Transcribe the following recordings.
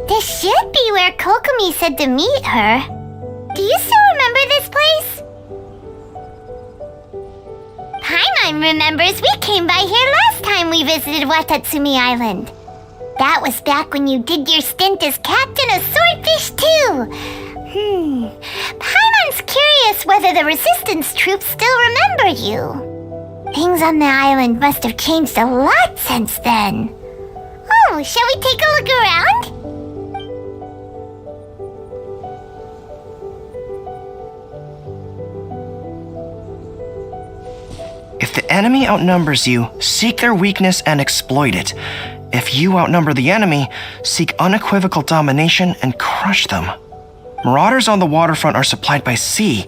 This should be where Kokomi said to meet her. Do you still remember this place? Paimon remembers we came by here last time we visited Watatsumi Island. That was back when you did your stint as captain of Swordfish too. Paimon's curious whether the resistance troops still remember you. Things on the island must have changed a lot since then. Oh, shall we take a look around? If the enemy outnumbers you, seek their weakness and exploit it. If you outnumber the enemy, seek unequivocal domination and crush them. Marauders on the waterfront are supplied by sea.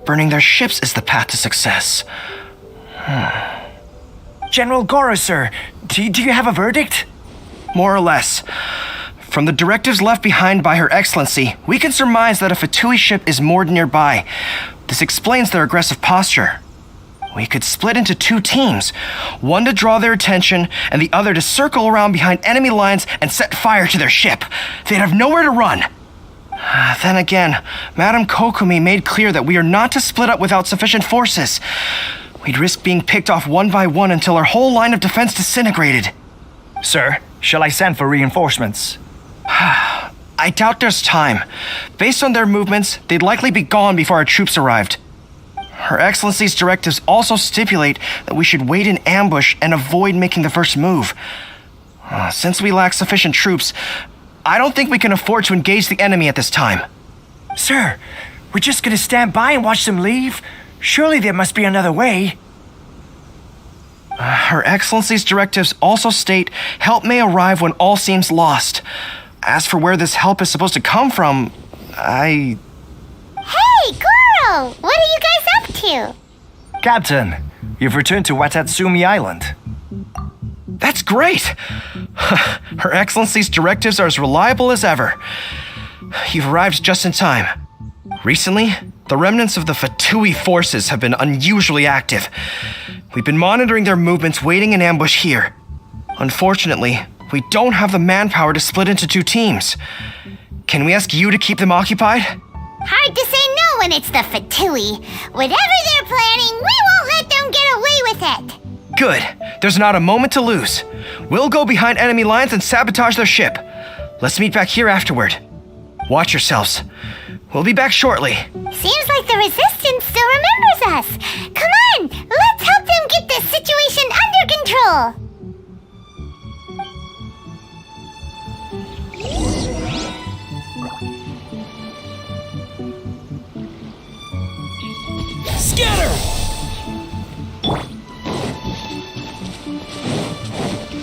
Burning their ships is the path to success. General Goro, sir, do you have a verdict? More or less. From the directives left behind by Her Excellency, we can surmise that a Fatui ship is moored nearby. This explains their aggressive posture. We could split into two teams, one to draw their attention and the other to circle around behind enemy lines and set fire to their ship. They'd have nowhere to run. Then again, Madame Kokomi made clear that we are not to split up without sufficient forces. We'd risk being picked off one by one until our whole line of defense disintegrated. Sir, shall I send for reinforcements? I doubt there's time. Based on their movements, they'd likely be gone before our troops arrived. Her Excellency's directives also stipulate that we should wait in ambush and avoid making the first move. Since we lack sufficient troops, I don't think we can afford to engage the enemy at this time. Sir, we're just gonna stand by and watch them leave? Surely there must be another way. Her Excellency's directives also state help may arrive when all seems lost. As for where this help is supposed to come from, Hey, Goro! What are you guys up to? Captain, you've returned to Watatsumi Island. That's great! Her Excellency's directives are as reliable as ever. You've arrived just in time. Recently, the remnants of the Fatui forces have been unusually active. We've been monitoring their movements waiting in ambush here. Unfortunately, we don't have the manpower to split into two teams. Can we ask you to keep them occupied? Hard to say no when it's the Fatui. Whatever they're planning, we won't let them get away with it. Good. There's not a moment to lose. We'll go behind enemy lines and sabotage their ship. Let's meet back here afterward. Watch yourselves. We'll be back shortly. Seems like the Resistance still remembers us. Come on, let's help them get this situation under control. Scatter!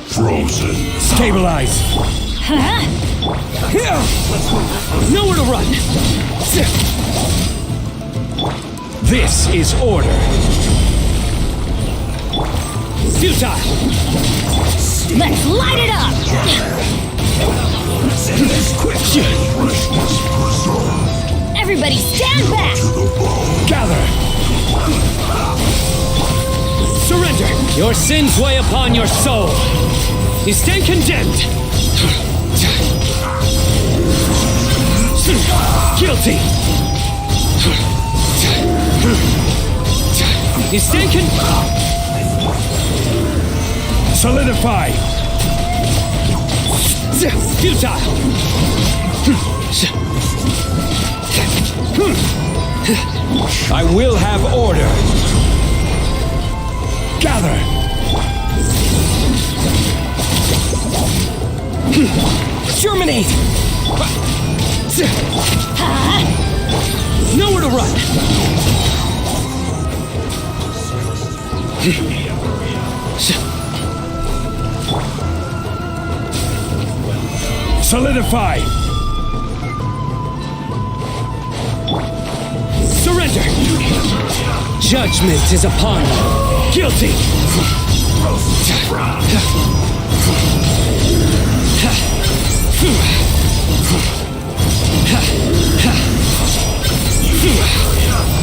Frozen. Stabilize! Nowhere to run! This is order. Futile! Let's light it up! Everybody stand back! Gather! Surrender! Your sins weigh upon your soul. You stand condemned. Guilty. You stand solidify. Futile. I will have order. Gather. Germinate. Nowhere to run. Solidify! Surrender! Judgment is upon you! Guilty!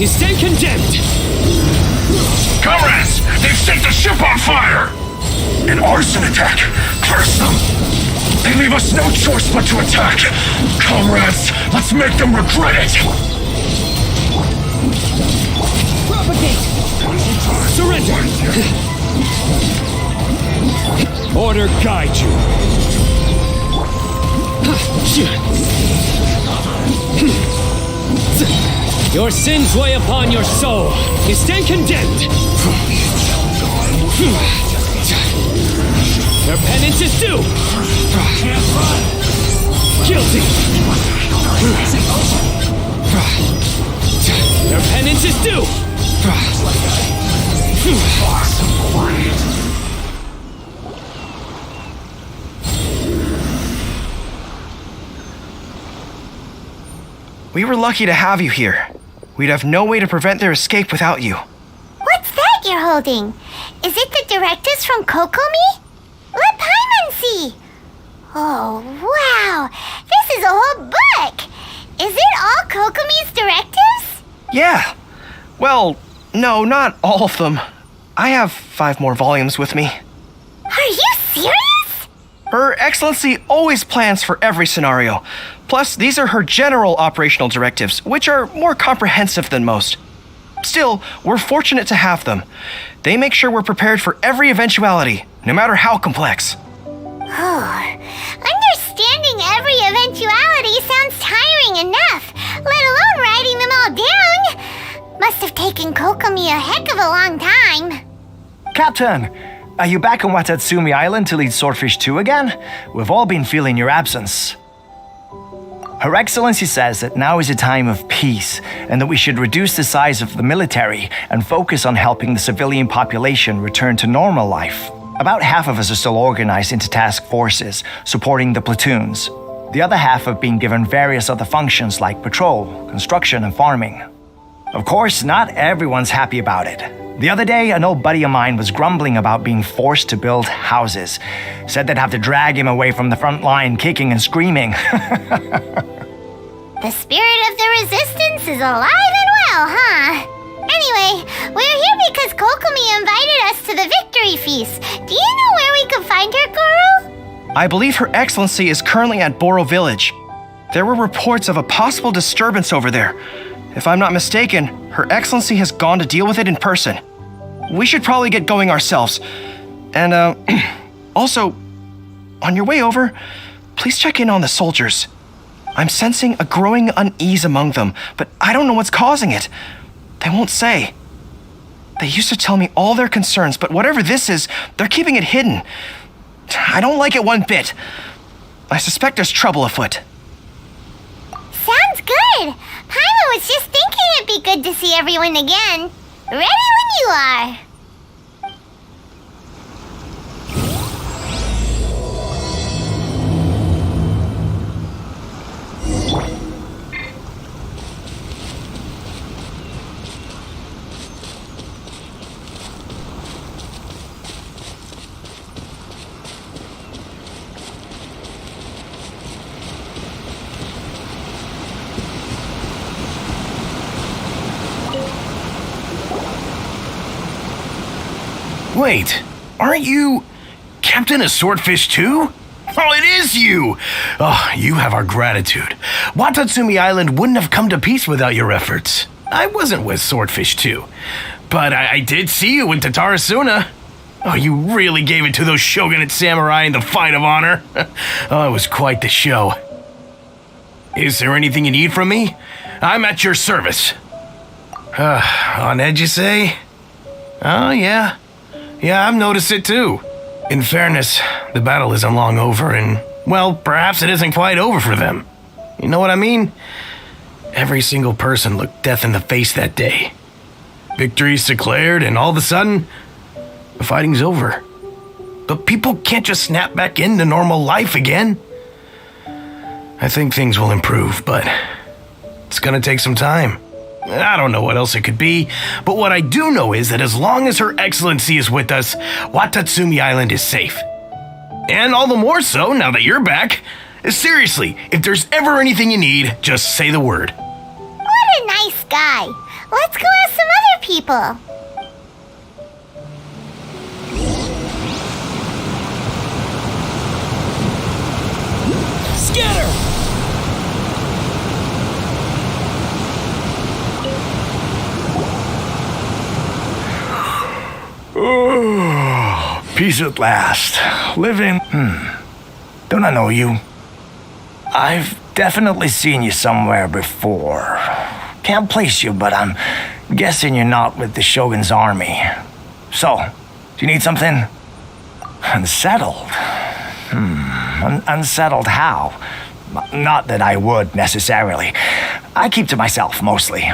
You stand condemned! Comrades, they've set the ship on fire! An arson attack! Curse them! They leave us no choice but to attack! Comrades, let's make them regret it! Propagate! Surrender! Order guide you! Your sins weigh upon your soul. You stand condemned. Your penance is due. Guilty. Your penance is due. We were lucky to have you here. We'd have no way to prevent their escape without you. What's that you're holding? Is it the directives from Kokomi? Let Paimon see. Oh, wow. This is a whole book. Is it all Kokomi's directives? Yeah. Well, no, not all of them. I have 5 more volumes with me. Are you serious? Her Excellency always plans for every scenario. Plus, these are her general operational directives, which are more comprehensive than most. Still, we're fortunate to have them. They make sure we're prepared for every eventuality, no matter how complex. Understanding every eventuality sounds tiring enough, let alone writing them all down. Must have taken Kokomi a heck of a long time. Captain, are you back on Watatsumi Island to lead Swordfish 2 again? We've all been feeling your absence. Her Excellency says that now is a time of peace and that we should reduce the size of the military and focus on helping the civilian population return to normal life. About half of us are still organized into task forces, supporting the platoons. The other half have been given various other functions like patrol, construction, and farming. Of course, not everyone's happy about it. The other day, an old buddy of mine was grumbling about being forced to build houses. Said they'd have to drag him away from the front line, kicking and screaming. The spirit of the resistance is alive and well, huh? Anyway, we're here because Kokomi invited us to the victory feast. Do you know where we can find her, Guru? I believe Her Excellency is currently at Boro Village. There were reports of a possible disturbance over there. If I'm not mistaken, Her Excellency has gone to deal with it in person. We should probably get going ourselves. And, also, on your way over, please check in on the soldiers. I'm sensing a growing unease among them, but I don't know what's causing it. They won't say. They used to tell me all their concerns, but whatever this is, they're keeping it hidden. I don't like it one bit. I suspect there's trouble afoot. Sounds good. Paimon was just thinking it'd be good to see everyone again. Ready when you are. Wait, aren't you Captain of Swordfish 2? Oh, it is you! Oh, you have our gratitude. Watatsumi Island wouldn't have come to peace without your efforts. I wasn't with Swordfish 2, but I did see you in Tatarasuna. Oh, you really gave it to those shogunate samurai in the fight of honor. Oh, it was quite the show. Is there anything you need from me? I'm at your service. On edge, you say? Oh, yeah. Yeah, I've noticed it too. In fairness, the battle isn't long over and, well, perhaps it isn't quite over for them. You know what I mean? Every single person looked death in the face that day. Victory's declared and all of a sudden, the fighting's over. But people can't just snap back into normal life again. I think things will improve, but it's gonna take some time. I don't know what else it could be, but what I do know is that as long as Her Excellency is with us, Watatsumi Island is safe. And all the more so now that you're back. Seriously, if there's ever anything you need, just say the word. What a nice guy. Let's go ask some other people. Scatter! Oh, peace at last. Living. Don't I know you? I've definitely seen you somewhere before. Can't place you, but I'm guessing you're not with the Shogun's army. So, do you need something? Unsettled? Unsettled how? Not that I would, necessarily. I keep to myself, mostly.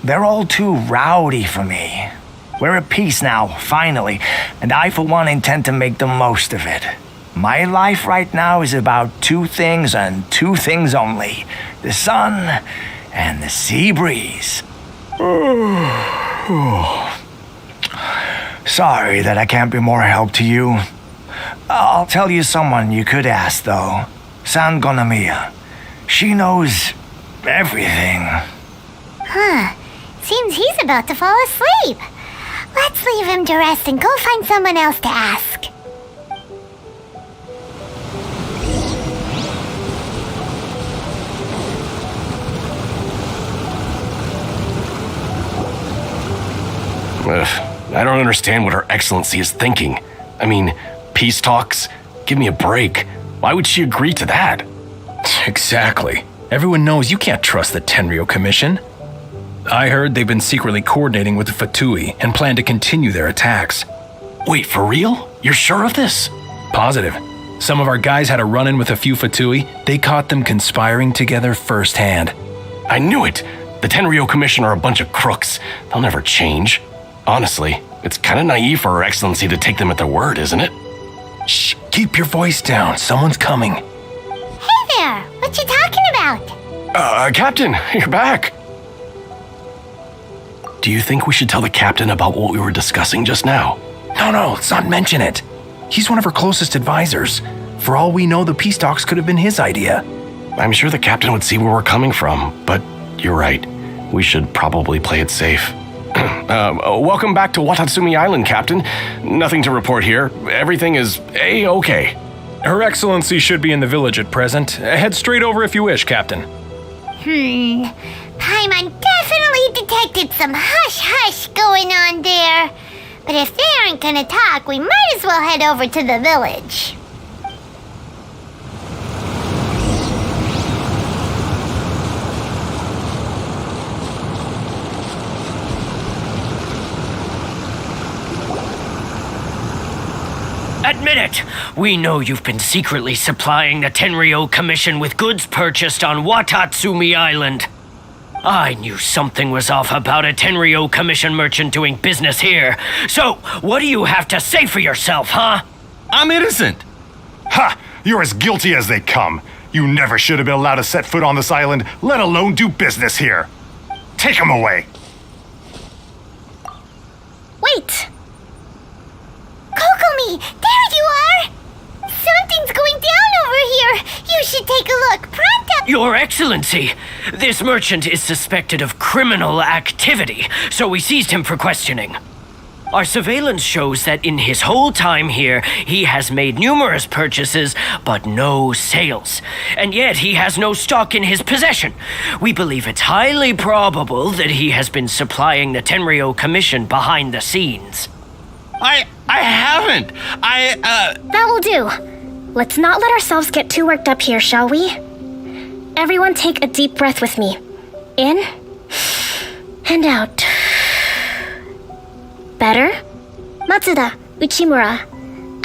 They're all too rowdy for me. We're at peace now, finally, and I, for one, intend to make the most of it. My life right now is about two things and two things only. The sun and the sea breeze. Sorry that I can't be more help to you. I'll tell you someone you could ask, though. San Gonamiya. She knows everything. Seems he's about to fall asleep. Let's leave him to rest and go find someone else to ask. I don't understand what Her Excellency is thinking. I mean, peace talks? Give me a break. Why would she agree to that? Exactly. Everyone knows you can't trust the Tenryou Commission. I heard they've been secretly coordinating with the Fatui and plan to continue their attacks. Wait, for real? You're sure of this? Positive. Some of our guys had a run-in with a few Fatui. They caught them conspiring together firsthand. I knew it! The Tenryou Commission are a bunch of crooks. They'll never change. Honestly, it's kind of naive for Her Excellency to take them at their word, isn't it? Shh, keep your voice down. Someone's coming. Hey there, what you talking about? Captain, you're back. Do you think we should tell the captain about what we were discussing just now? No, let's not mention it. He's one of our closest advisors. For all we know, the peace talks could have been his idea. I'm sure the captain would see where we're coming from, but you're right. We should probably play it safe. Welcome back to Watatsumi Island, Captain. Nothing to report here. Everything is A-okay. Her Excellency should be in the village at present. Head straight over if you wish, Captain. Paimon definitely detected some hush-hush going on there. But if they aren't gonna talk, we might as well head over to the village. Admit it! We know you've been secretly supplying the Tenryou Commission with goods purchased on Watatsumi Island. I knew something was off about a Tenryou Commission merchant doing business here. So, what do you have to say for yourself, huh? I'm innocent! Ha! You're as guilty as they come. You never should have been allowed to set foot on this island, let alone do business here. Take him away! Wait! Kokomi, there you are! Something's going down over here! You should take a look, pronto! Your Excellency, this merchant is suspected of criminal activity, so we seized him for questioning. Our surveillance shows that in his whole time here, he has made numerous purchases, but no sales. And yet he has no stock in his possession. We believe it's highly probable that he has been supplying the Tenryou Commission behind the scenes. I haven't! That will do. Let's not let ourselves get too worked up here, shall we? Everyone take a deep breath with me. In and out. Better? Matsuda, Uchimura,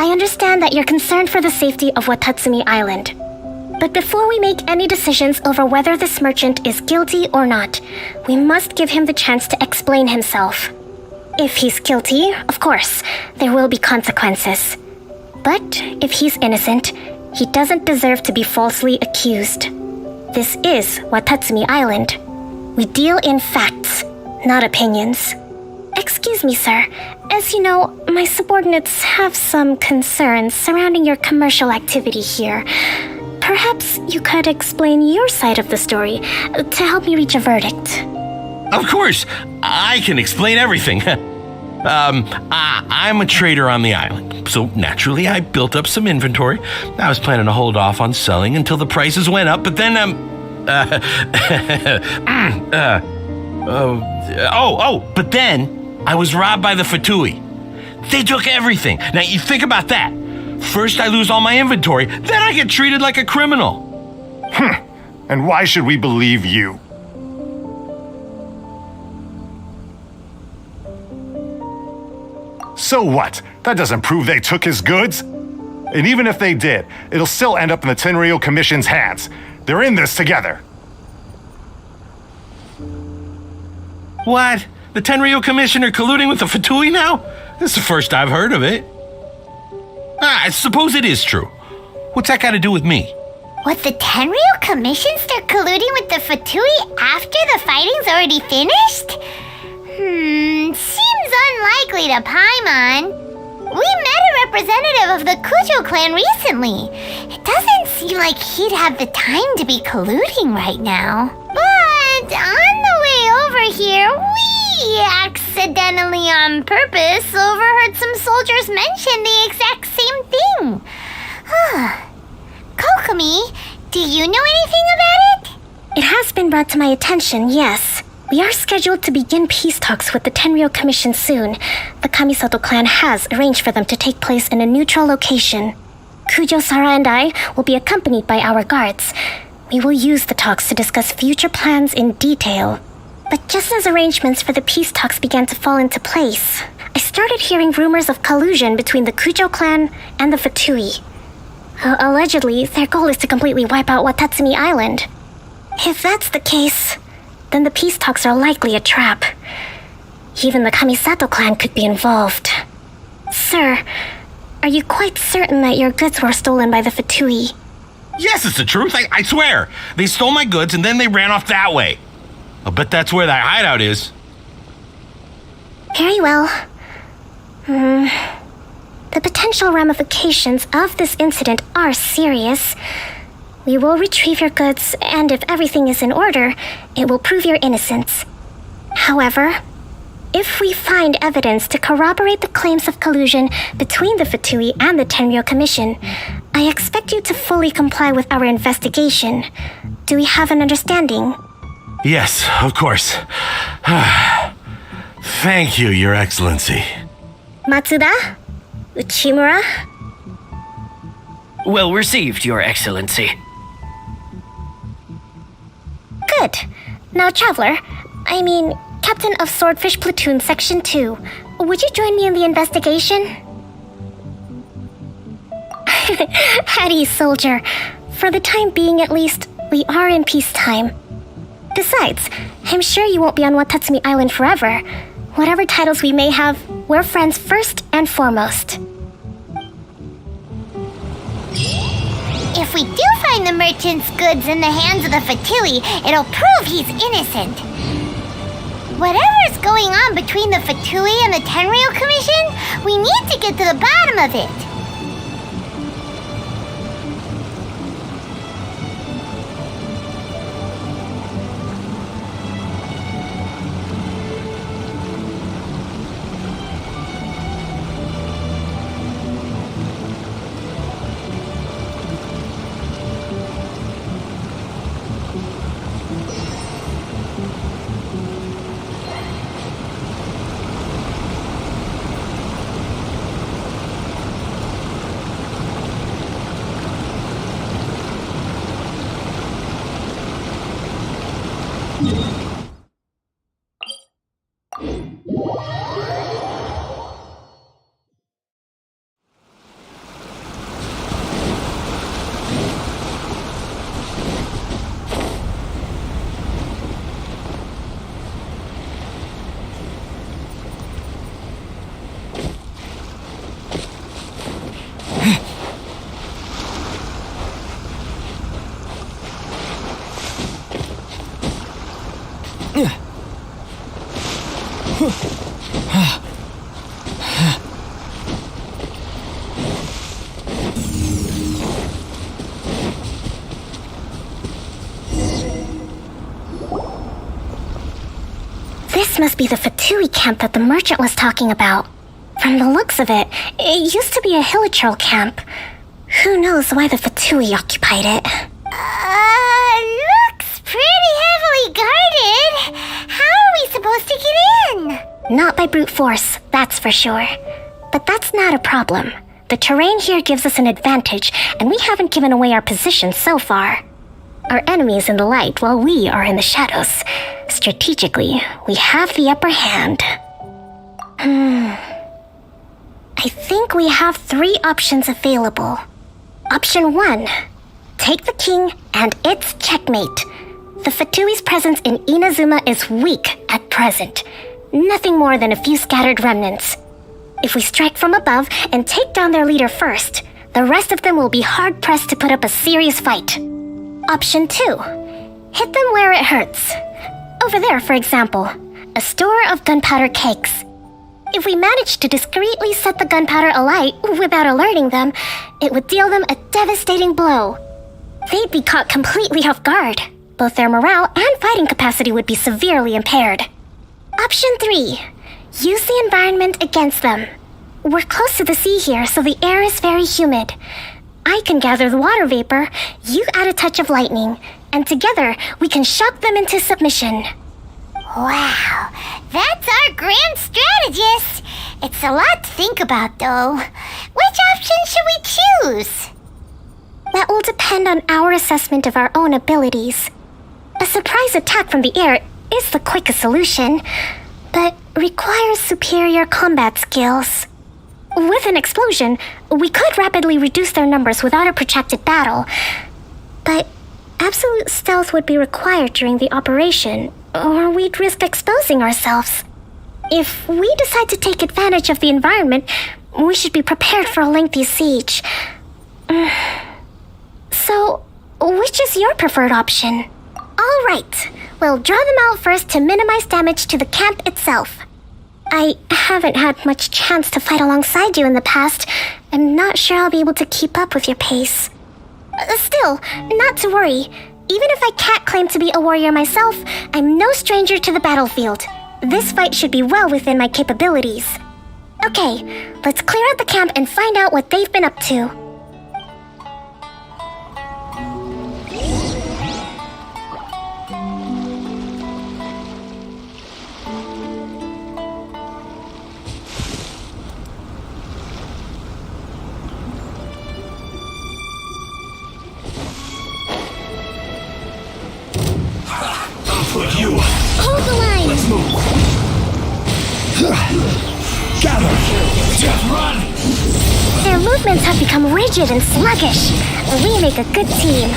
I understand that you're concerned for the safety of Watatsumi Island. But before we make any decisions over whether this merchant is guilty or not, we must give him the chance to explain himself. If he's guilty, of course, there will be consequences. But if he's innocent, he doesn't deserve to be falsely accused. This is Watatsumi Island. We deal in facts, not opinions. Excuse me, sir. As you know, my subordinates have some concerns surrounding your commercial activity here. Perhaps you could explain your side of the story to help me reach a verdict. Of course, I can explain everything. I'm a trader on the island, so naturally I built up some inventory. I was planning to hold off on selling until the prices went up, but then, but then I was robbed by the Fatui. They took everything. Now you think about that. First I lose all my inventory, then I get treated like a criminal. And why should we believe you? So what? That doesn't prove they took his goods. And even if they did, it'll still end up in the Tenryou Commission's hands. They're in this together. What? The Tenryou Commission are colluding with the Fatui now? This is the first I've heard of it. I suppose it is true. What's that got to do with me? What, the Tenryou Commission start colluding with the Fatui after the fighting's already finished? Seems unlikely to Paimon. We met a representative of the Kujo clan recently. It doesn't seem like he'd have the time to be colluding right now. But on the way over here, we accidentally on purpose overheard some soldiers mention the exact same thing. Kokomi, do you know anything about it? It has been brought to my attention, yes. We are scheduled to begin peace talks with the Tenryou Commission soon. The Kamisato clan has arranged for them to take place in a neutral location. Kujo-Sara and I will be accompanied by our guards. We will use the talks to discuss future plans in detail. But just as arrangements for the peace talks began to fall into place, I started hearing rumors of collusion between the Kujo clan and the Fatui. Allegedly, their goal is to completely wipe out Watatsumi Island. If that's the case, then the peace talks are likely a trap. Even the Kamisato clan could be involved. Sir, are you quite certain that your goods were stolen by the Fatui? Yes, it's the truth. I swear. They stole my goods and then they ran off that way. I'll bet that's where that hideout is. Very well. The potential ramifications of this incident are serious. We will retrieve your goods, and if everything is in order, it will prove your innocence. However, if we find evidence to corroborate the claims of collusion between the Fatui and the Tenryou Commission, I expect you to fully comply with our investigation. Do we have an understanding? Yes, of course. Thank you, Your Excellency. Matsuda? Uchimura? Well received, Your Excellency. Good. Now, Traveler, Captain of Swordfish Platoon Section 2, would you join me in the investigation? Hattie, soldier. For the time being, at least, we are in peacetime. Besides, I'm sure you won't be on Watatsumi Island forever. Whatever titles we may have, we're friends first and foremost. If we do find the merchant's goods in the hands of the Fatui, it'll prove he's innocent. Whatever's going on between the Fatui and the Tenryou Commission, we need to get to the bottom of it. This must be the Fatui camp that the merchant was talking about. From the looks of it, it used to be a hilichurl camp. Who knows why the Fatui occupied it? Looks pretty heavily guarded. How are we supposed to get in? Not by brute force, that's for sure. But that's not a problem. The terrain here gives us an advantage, and we haven't given away our position so far. Our enemy is in the light while we are in the shadows. Strategically, we have the upper hand. I think we have 3 options available. Option 1. Take the king and it's checkmate. The Fatui's presence in Inazuma is weak at present. Nothing more than a few scattered remnants. If we strike from above and take down their leader first, the rest of them will be hard-pressed to put up a serious fight. Option 2. Hit them where it hurts. Over there, for example, a store of gunpowder cakes. If we manage to discreetly set the gunpowder alight without alerting them, it would deal them a devastating blow. They'd be caught completely off guard. Both their morale and fighting capacity would be severely impaired. Option 3. Use the environment against them. We're close to the sea here, so the air is very humid. I can gather the water vapor, you add a touch of lightning, and together we can shock them into submission. Wow, that's our grand strategist. It's a lot to think about, though. Which option should we choose? That will depend on our assessment of our own abilities. A surprise attack from the air is the quickest solution, but requires superior combat skills. With an explosion, we could rapidly reduce their numbers without a protracted battle, but absolute stealth would be required during the operation, or we'd risk exposing ourselves. If we decide to take advantage of the environment, we should be prepared for a lengthy siege. So, which is your preferred option? All right, we'll draw them out first to minimize damage to the camp itself. I haven't had much chance to fight alongside you in the past. I'm not sure I'll be able to keep up with your pace. Still, not to worry. Even if I can't claim to be a warrior myself, I'm no stranger to the battlefield. This fight should be well within my capabilities. Okay, let's clear out the camp and find out what they've been up to. Hold the line! Let's move. Gather. Just run. Their movements have become rigid and sluggish. We make a good team.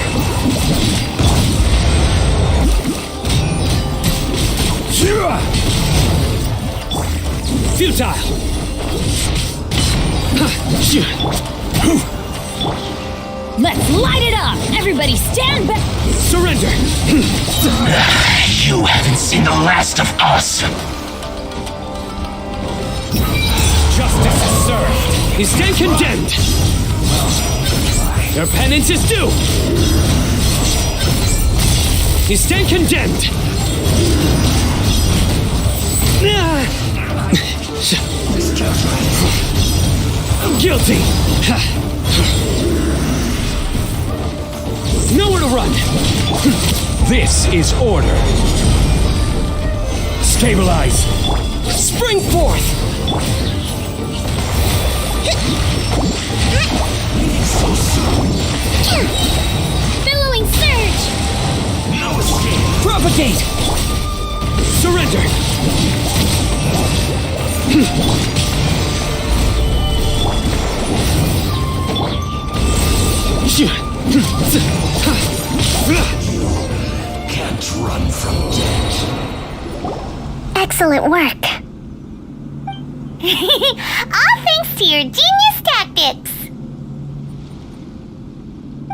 Futile! Let's light it up! Everybody stand back! Surrender! You haven't seen the last of us. Justice is served! Is then condemned! Their penance is due! Is then condemned! Guilty! Nowhere to run! This is order! Stabilize! Spring forth! Billowing surge! No escape. Propagate! Surrender! Can't run from death. Excellent work. All thanks to your genius tactics.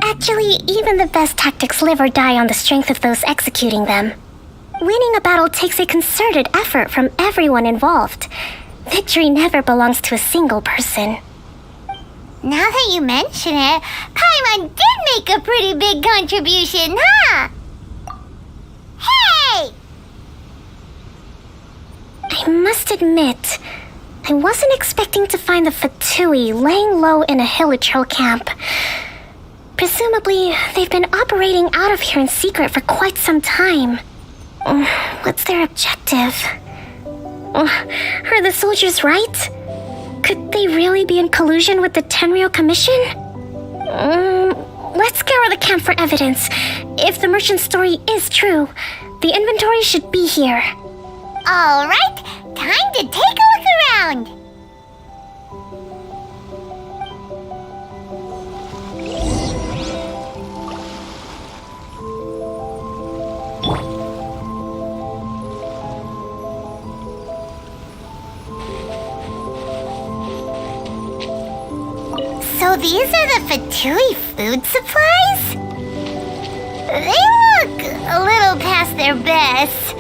Actually, even the best tactics live or die on the strength of those executing them. Winning a battle takes a concerted effort from everyone involved. Victory never belongs to a single person. Now that you mention it, Paimon did make a pretty big contribution, huh? Hey! I must admit, I wasn't expecting to find the Fatui laying low in a Hilichurl camp. Presumably, they've been operating out of here in secret for quite some time. What's their objective? Are the soldiers right? Could they really be in collusion with the Tenryou Commission? Let's scour the camp for evidence. If the merchant's story is true, the inventory should be here. All right, time to take a look around. So these are the Fatui food supplies? They look a little past their best.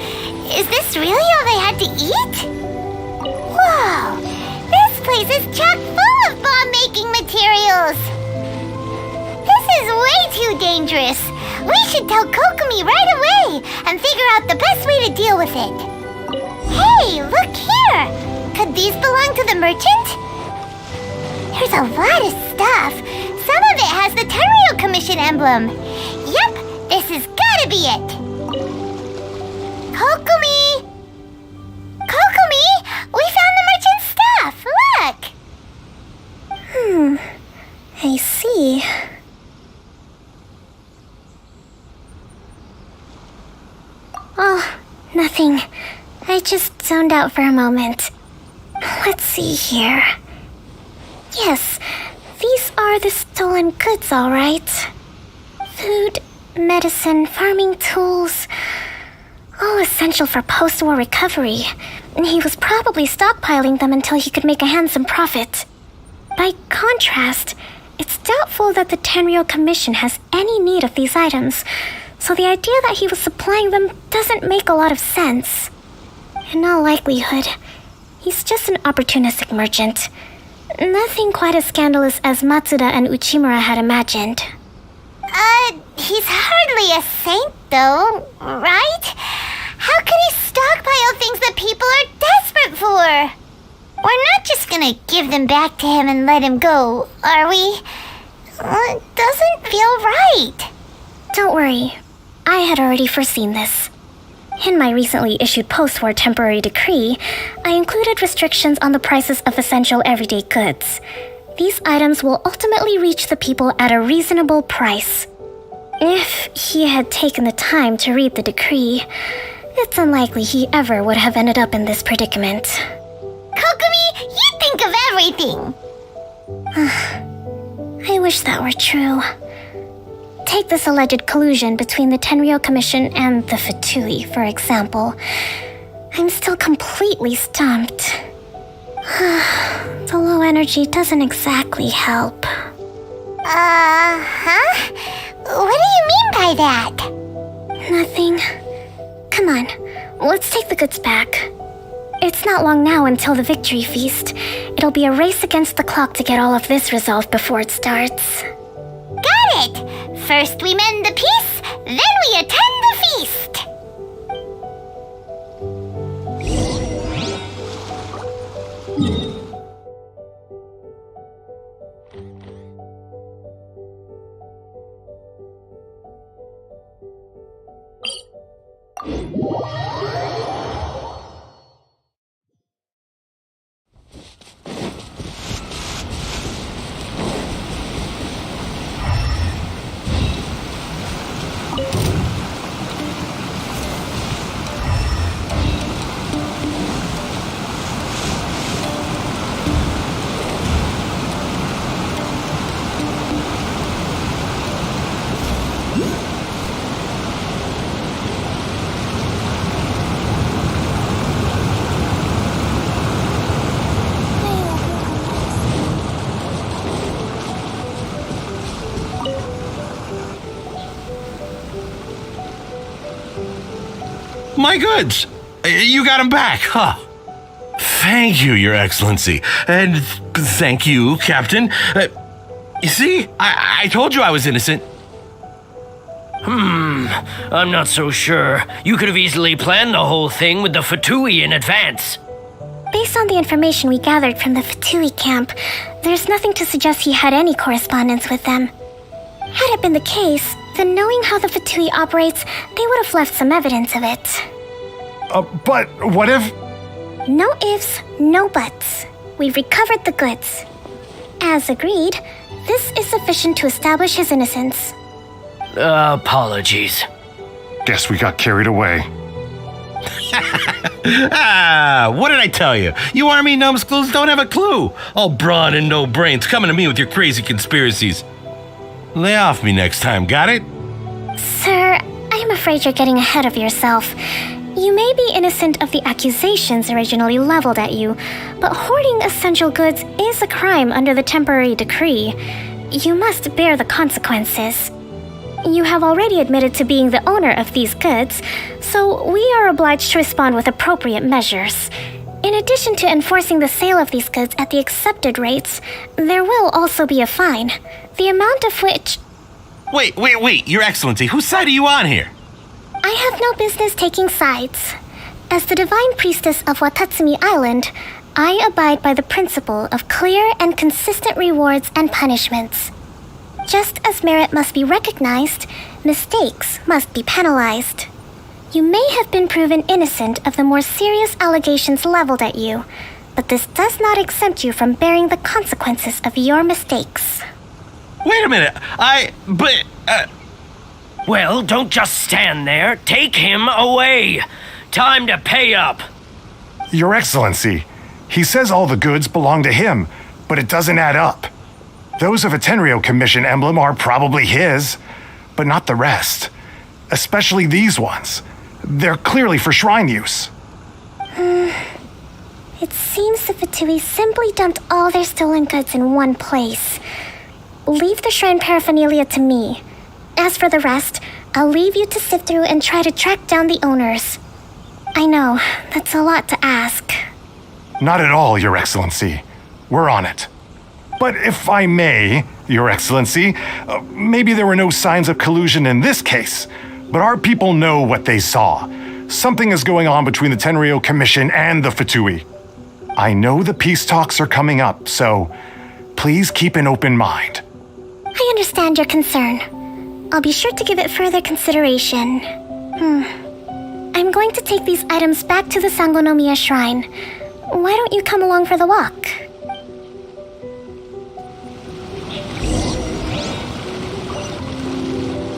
Is this really all they had to eat? Whoa! This place is chock full of bomb-making materials! This is way too dangerous! We should tell Kokomi right away and figure out the best way to deal with it. Hey, look here! Could these belong to the merchant? There's a lot of stuff. Some of it has the Tenryou Commission emblem. Yep, this has gotta be it. Kokomi! Kokomi! We found the merchant's stuff! Look! I see. Oh, nothing. I just zoned out for a moment. Let's see here. Yes, these are the stolen goods, all right. Food, medicine, farming tools, all essential for post-war recovery. He was probably stockpiling them until he could make a handsome profit. By contrast, it's doubtful that the Tenryou Commission has any need of these items, so the idea that he was supplying them doesn't make a lot of sense. In all likelihood, he's just an opportunistic merchant. Nothing quite as scandalous as Matsuda and Uchimura had imagined. He's hardly a saint, though, right? How could he stockpile things that people are desperate for? We're not just gonna give them back to him and let him go, are we? It doesn't feel right. Don't worry, I had already foreseen this. In my recently issued post-war temporary decree, I included restrictions on the prices of essential everyday goods. These items will ultimately reach the people at a reasonable price. If he had taken the time to read the decree, it's unlikely he ever would have ended up in this predicament. Kokomi, you think of everything! I wish that were true. Take this alleged collusion between the Tenryou Commission and the Fatui, for example. I'm still completely stumped. The low energy doesn't exactly help. What do you mean by that? Nothing. Come on, let's take the goods back. It's not long now until the victory feast. It'll be a race against the clock to get all of this resolved before it starts. Got it! First we mend the peace, then we attend the feast! my goods. You got them back, huh? Thank you, Your Excellency. And thank you, Captain. You see, I told you I was innocent. I'm not so sure. You could have easily planned the whole thing with the Fatui in advance. Based on the information we gathered from the Fatui camp, there's nothing to suggest he had any correspondence with them. Had it been the case, then knowing how the Fatui operates, they would have left some evidence of it. But what if... No ifs, no buts. We've recovered the goods. As agreed, this is sufficient to establish his innocence. Apologies. Guess we got carried away. What did I tell you? You army numbskulls don't have a clue. All brawn and no brains coming to me with your crazy conspiracies. Lay off me next time, got it? Sir, I am afraid you're getting ahead of yourself. You may be innocent of the accusations originally leveled at you, but hoarding essential goods is a crime under the temporary decree. You must bear the consequences. You have already admitted to being the owner of these goods, so we are obliged to respond with appropriate measures. In addition to enforcing the sale of these goods at the accepted rates, there will also be a fine, the amount of which... Wait, Your Excellency, whose side are you on here? I have no business taking sides. As the Divine Priestess of Watatsumi Island, I abide by the principle of clear and consistent rewards and punishments. Just as merit must be recognized, mistakes must be penalized. You may have been proven innocent of the more serious allegations leveled at you, but this does not exempt you from bearing the consequences of your mistakes. Wait a minute, Well, don't just stand there. Take him away. Time to pay up. Your Excellency, he says all the goods belong to him, but it doesn't add up. Those of a Tenryou Commission emblem are probably his, but not the rest. Especially these ones. They're clearly for shrine use. It seems the Fatui simply dumped all their stolen goods in one place. Leave the shrine paraphernalia to me. As for the rest, I'll leave you to sift through and try to track down the owners. I know, that's a lot to ask. Not at all, Your Excellency. We're on it. But if I may, Your Excellency, maybe there were no signs of collusion in this case, but our people know what they saw. Something is going on between the Tenryou Commission and the Fatui. I know the peace talks are coming up, so please keep an open mind. I understand your concern. I'll be sure to give it further consideration. I'm going to take these items back to the Sangonomiya Shrine. Why don't you come along for the walk?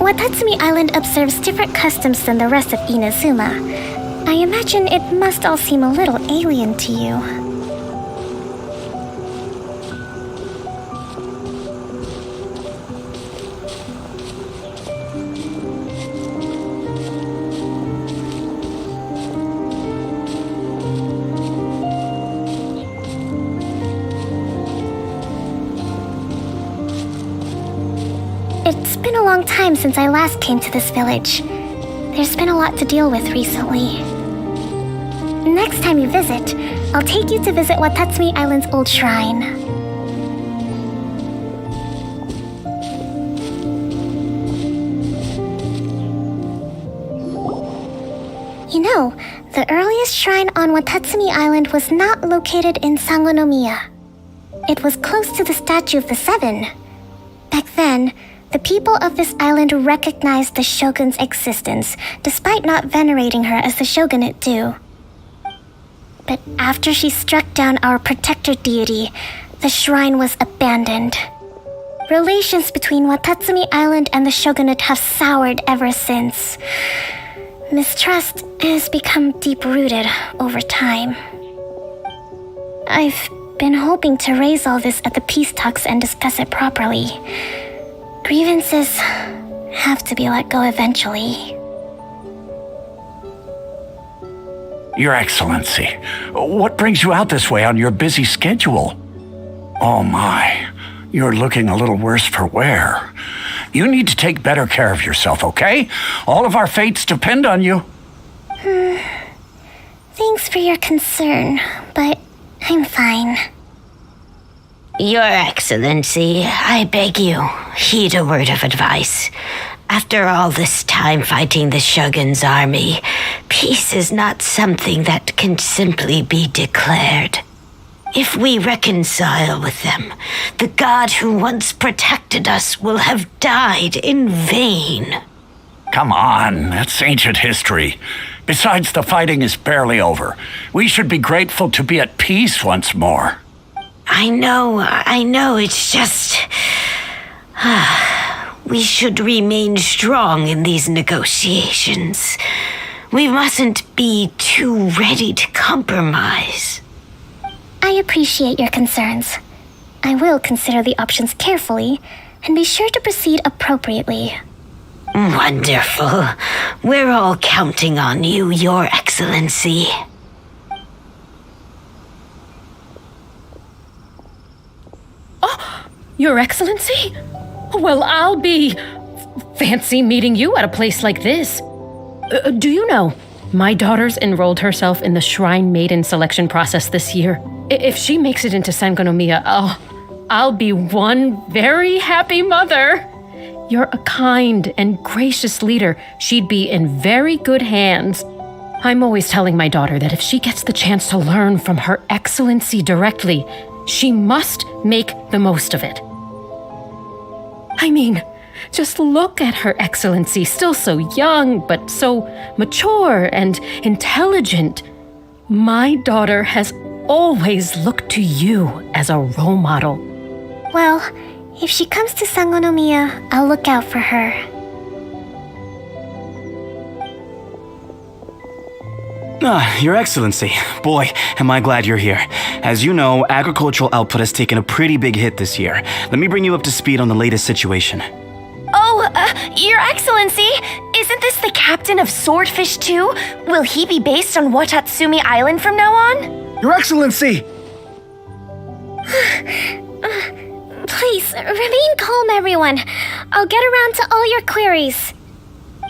Watatsumi Island observes different customs than the rest of Inazuma. I imagine it must all seem a little alien to you. It's been a long time since I last came to this village. There's been a lot to deal with recently. Next time you visit, I'll take you to visit Watatsumi Island's old shrine. You know, the earliest shrine on Watatsumi Island was not located in Sangonomiya. It was close to the statue of the Seven. Back then, the people of this island recognized the shogun's existence, despite not venerating her as the shogunate do. But after she struck down our protector deity, the shrine was abandoned. Relations between Watatsumi Island and the shogunate have soured ever since. Mistrust has become deep-rooted over time. I've been hoping to raise all this at the peace talks and discuss it properly. Grievances have to be let go eventually. Your Excellency, what brings you out this way on your busy schedule? Oh my, you're looking a little worse for wear. You need to take better care of yourself, okay? All of our fates depend on you. Thanks for your concern, but I'm fine. Your Excellency, I beg you, heed a word of advice. After all this time fighting the Shogun's army, peace is not something that can simply be declared. If we reconcile with them, the god who once protected us will have died in vain. Come on, that's ancient history. Besides, the fighting is barely over. We should be grateful to be at peace once more. I know, it's just... we should remain strong in these negotiations. We mustn't be too ready to compromise. I appreciate your concerns. I will consider the options carefully and be sure to proceed appropriately. Wonderful. We're all counting on you, Your Excellency. Your Excellency? Well, I'll be... fancy meeting you at a place like this. Do you know, my daughter's enrolled herself in the Shrine Maiden selection process this year. If she makes it into Sangonomiya, I'll be one very happy mother. You're a kind and gracious leader. She'd be in very good hands. I'm always telling my daughter that if she gets the chance to learn from Her Excellency directly, she must make the most of it. I mean, just look at Her Excellency, still so young, but so mature and intelligent. My daughter has always looked to you as a role model. Well, if she comes to Sangonomiya, I'll look out for her. Your Excellency, boy, am I glad you're here. As you know, agricultural output has taken a pretty big hit this year. Let me bring you up to speed on the latest situation. Your Excellency, isn't this the captain of Swordfish 2? Will he be based on Watatsumi Island from now on? Your Excellency! Please, remain calm, everyone. I'll get around to all your queries.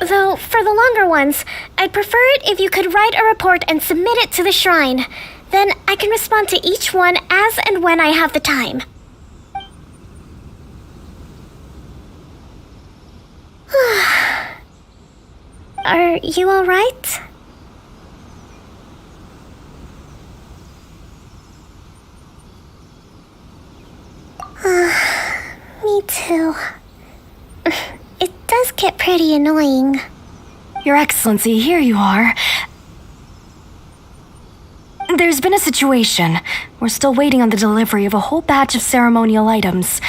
Though, for the longer ones, I'd prefer it if you could write a report and submit it to the shrine. Then I can respond to each one as and when I have the time. Are you all right? Me too. It does get pretty annoying. Your Excellency, here you are. There's been a situation. We're still waiting on the delivery of a whole batch of ceremonial items.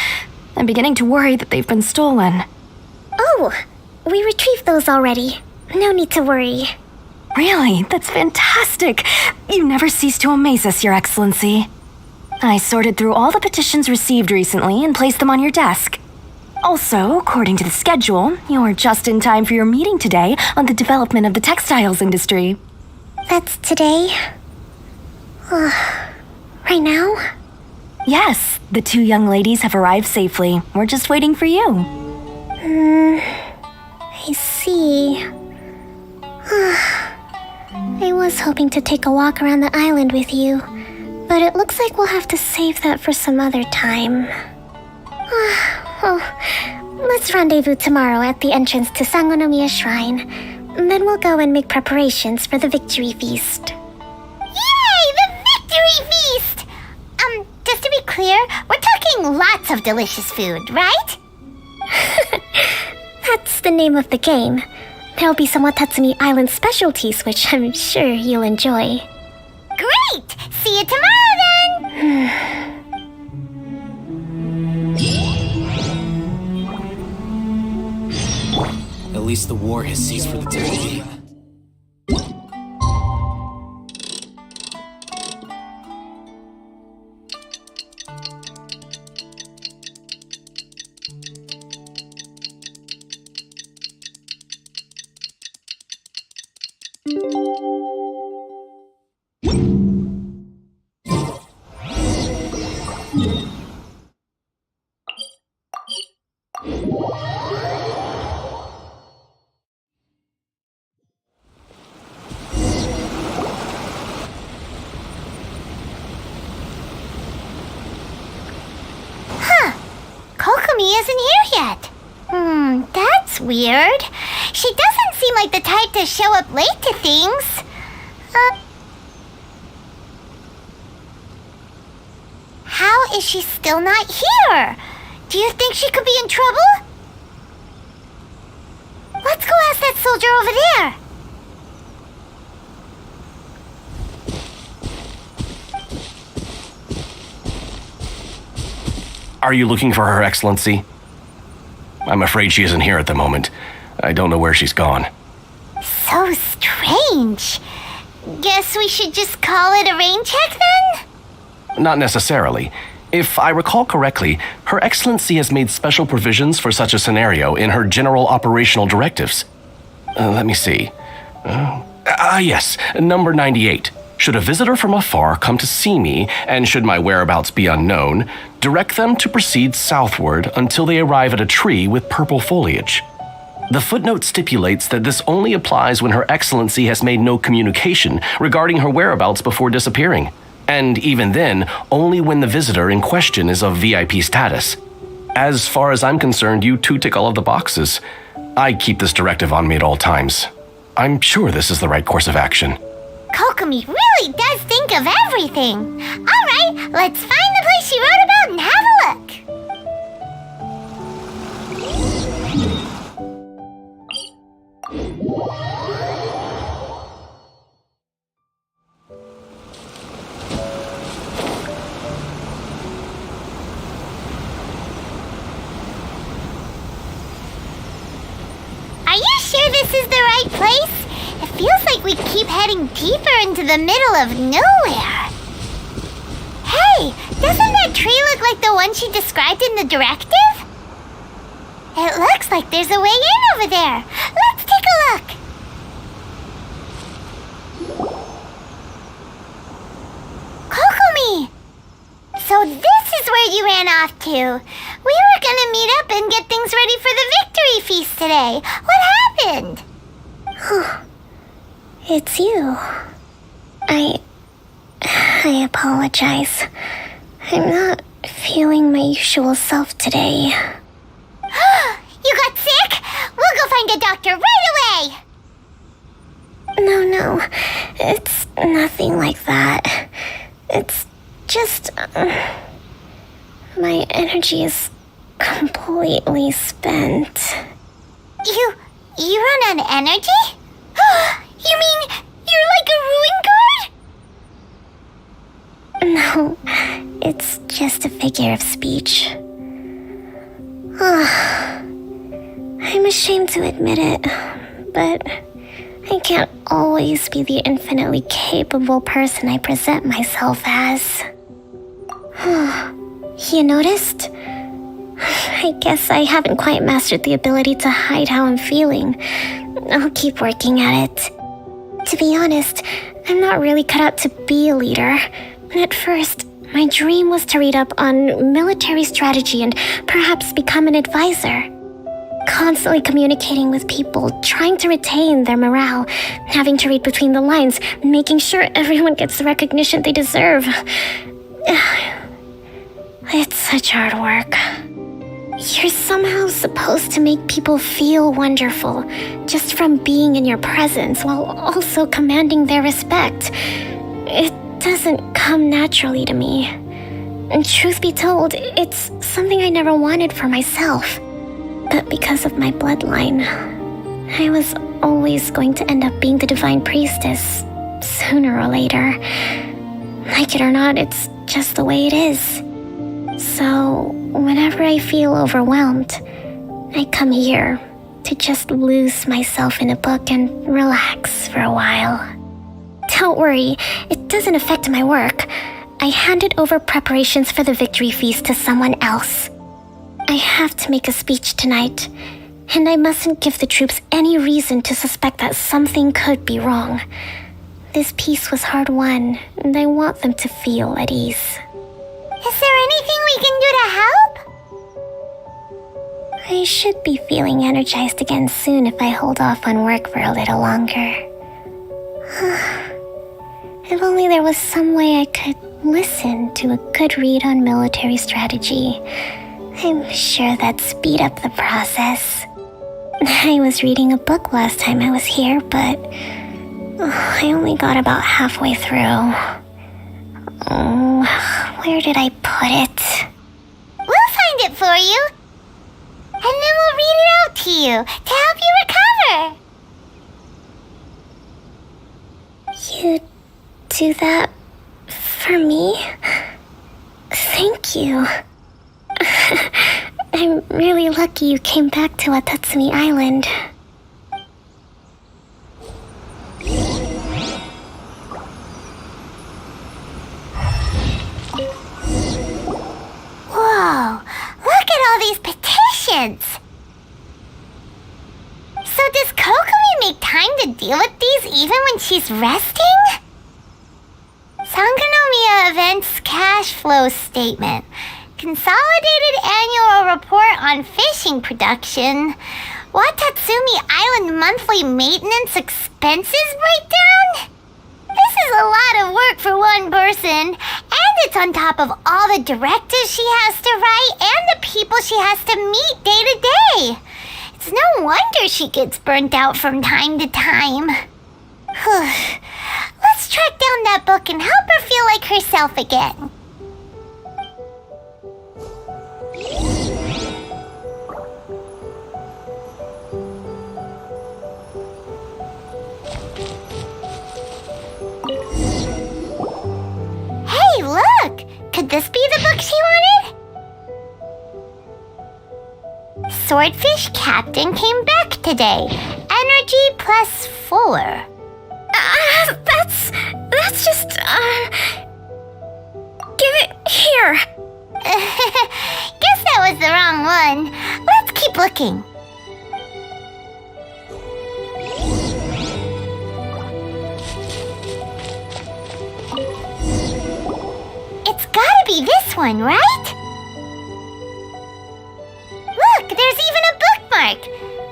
I'm beginning to worry that they've been stolen. Oh, we retrieved those already. No need to worry. Really? That's fantastic. You never cease to amaze us, Your Excellency. I sorted through all the petitions received recently and placed them on your desk. Also, according to the schedule, you're just in time for your meeting today on the development of the textiles industry. That's today? Right now? Yes, the two young ladies have arrived safely. We're just waiting for you. I see. I was hoping to take a walk around the island with you, but it looks like we'll have to save that for some other time. Let's rendezvous tomorrow at the entrance to Sangonomiya Shrine. Then we'll go and make preparations for the victory feast. Yay! The victory feast! Just to be clear, we're talking lots of delicious food, right? That's the name of the game. There'll be some Watatsumi Island specialties, which I'm sure you'll enjoy. Great! See you tomorrow then! At least the war has ceased for the time being. isn't here yet. That's weird. She doesn't seem like the type to show up late to things. How is she still not here? Do you think she could be in trouble? Let's go ask that soldier over there. Are you looking for Her Excellency? I'm afraid she isn't here at the moment. I don't know where she's gone. So strange. Guess we should just call it a rain check then? Not necessarily. If I recall correctly, Her Excellency has made special provisions for such a scenario in her general operational directives. Let me see. Yes, number 98. Should a visitor from afar come to see me, and should my whereabouts be unknown, direct them to proceed southward until they arrive at a tree with purple foliage. The footnote stipulates that this only applies when Her Excellency has made no communication regarding her whereabouts before disappearing, and even then, only when the visitor in question is of VIP status. As far as I'm concerned, you two tick all of the boxes. I keep this directive on me at all times. I'm sure this is the right course of action. Kokomi really does think of everything. All right, let's find the place she wrote about and have a look. Are you sure this is the right place? It feels like we keep heading deeper into the middle of nowhere. Hey, doesn't that tree look like the one she described in the directive? It looks like there's a way in over there. Let's take a look. Kokomi! So this is where you ran off to. We were gonna meet up and get things ready for the victory feast today. What happened? It's you. I apologize. I'm not feeling my usual self today. You got sick? We'll go find a doctor right away! No, it's nothing like that. It's just... my energy is completely spent. You run out of energy? You mean you're like a ruin guard? No, it's just a figure of speech. I'm ashamed to admit it, but I can't always be the infinitely capable person I present myself as. You noticed? I guess I haven't quite mastered the ability to hide how I'm feeling. I'll keep working at it. To be honest, I'm not really cut out to be a leader. At first, my dream was to read up on military strategy and perhaps become an advisor. Constantly communicating with people, trying to retain their morale, having to read between the lines, making sure everyone gets the recognition they deserve. It's such hard work. You're somehow supposed to make people feel wonderful just from being in your presence while also commanding their respect. It doesn't come naturally to me. And truth be told, it's something I never wanted for myself. But because of my bloodline, I was always going to end up being the divine priestess, sooner or later. Like it or not, it's just the way it is. So, whenever I feel overwhelmed, I come here to just lose myself in a book and relax for a while. Don't worry, it doesn't affect my work. I handed over preparations for the victory feast to someone else. I have to make a speech tonight, and I mustn't give the troops any reason to suspect that something could be wrong. This peace was hard won, and I want them to feel at ease. Is there anything we can do to help? I should be feeling energized again soon if I hold off on work for a little longer. If only there was some way I could listen to a good read on military strategy. I'm sure that speed up the process. I was reading a book last time I was here, but I only got about halfway through. Oh, where did I put it? We'll find it for you. And then we'll read it out to you to help you recover. You do that for me? Thank you. I'm really lucky you came back to Watatsumi Island. Whoa, look at all these petitions. So does Kokomi make time to deal with these even when she's resting? Sangonomiya Events Cash Flow Statement. Consolidated Annual Report on Fishing Production. Watatsumi Island Monthly Maintenance Expenses Breakdown? This is a lot of work for one person, and it's on top of all the directives she has to write and the people she has to meet day to day. It's no wonder she gets burnt out from time to time. Let's track down that book and help her feel like herself again. Hey, look! Could this be the book she wanted? Swordfish Captain came back today. Energy +4. That's just, give it here. Guess that was the wrong one. Let's keep looking. It's gotta be this one, right? Look, there's even a bookmark.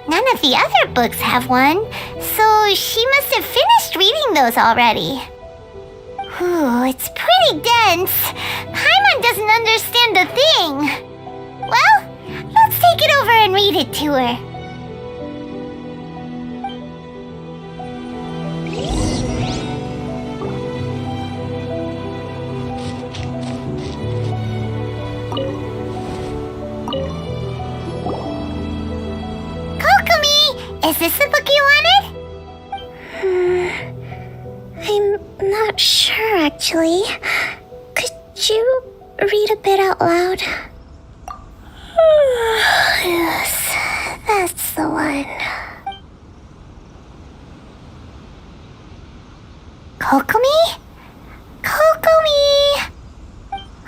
None of the other books have one, so she must have finished reading those already. Ooh, it's pretty dense. Paimon doesn't understand a thing. Well, let's take it over and read it to her. Is this the book you wanted? I'm not sure, actually. Could you read a bit out loud? Yes, that's the one. Kokomi? Kokomi!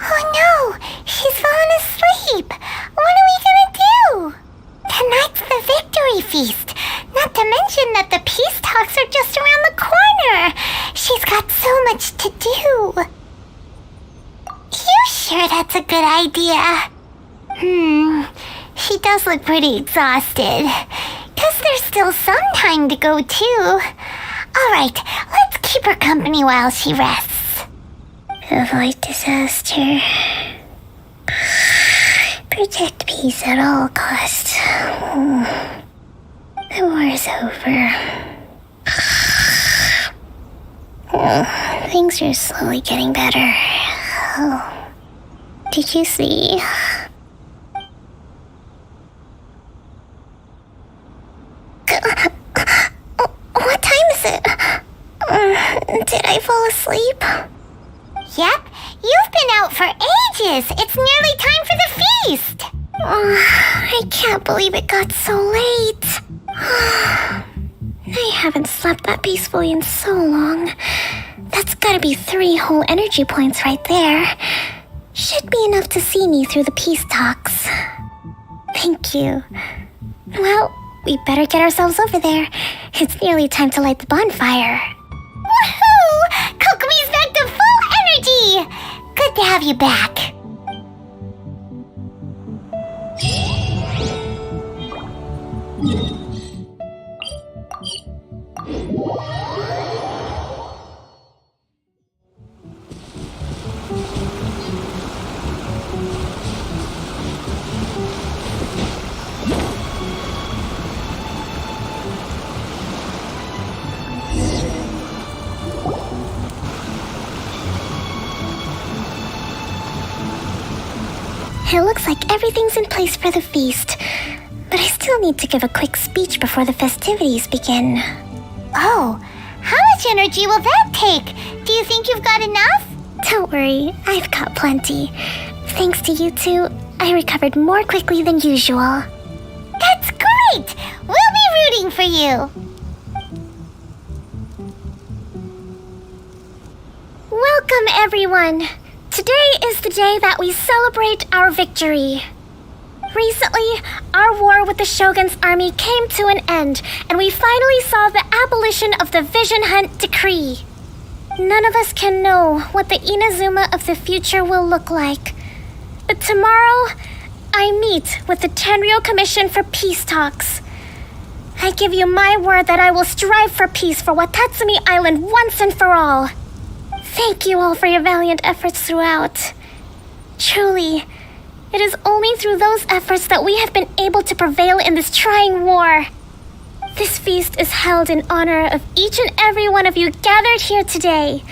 Oh no, she's fallen asleep. What are we gonna do? Tonight's the victory feast. Not to mention that the peace talks are just around the corner. She's got so much to do. You sure that's a good idea? She does look pretty exhausted. Guess there's still some time to go too. Alright, let's keep her company while she rests. Avoid disaster. Protect peace at all costs. The war is over. Things are slowly getting better. Oh. Did you see? What time is it? Did I fall asleep? Yep, you've been out for ages. It's nearly time for the feast. I can't believe it got so late. I haven't slept that peacefully in so long. That's gotta be 3 whole energy points right there. Should be enough to see me through the peace talks. Thank you. Well, we better get ourselves over there. It's nearly time to light the bonfire. Woohoo! Kokomi's back to full energy! Good to have you back. It looks like everything's in place for the feast, but I still need to give a quick speech before the festivities begin. Oh, how much energy will that take? Do you think you've got enough? Don't worry, I've got plenty. Thanks to you two, I recovered more quickly than usual. That's great! We'll be rooting for you. Welcome, everyone. Today is the day that we celebrate our victory. Recently, our war with the Shogun's army came to an end, and we finally saw the abolition of the Vision Hunt Decree. None of us can know what the Inazuma of the future will look like. But tomorrow, I meet with the Tenryou Commission for peace talks. I give you my word that I will strive for peace for Watatsumi Island once and for all. Thank you all for your valiant efforts throughout. Truly, it is only through those efforts that we have been able to prevail in this trying war. This feast is held in honor of each and every one of you gathered here today.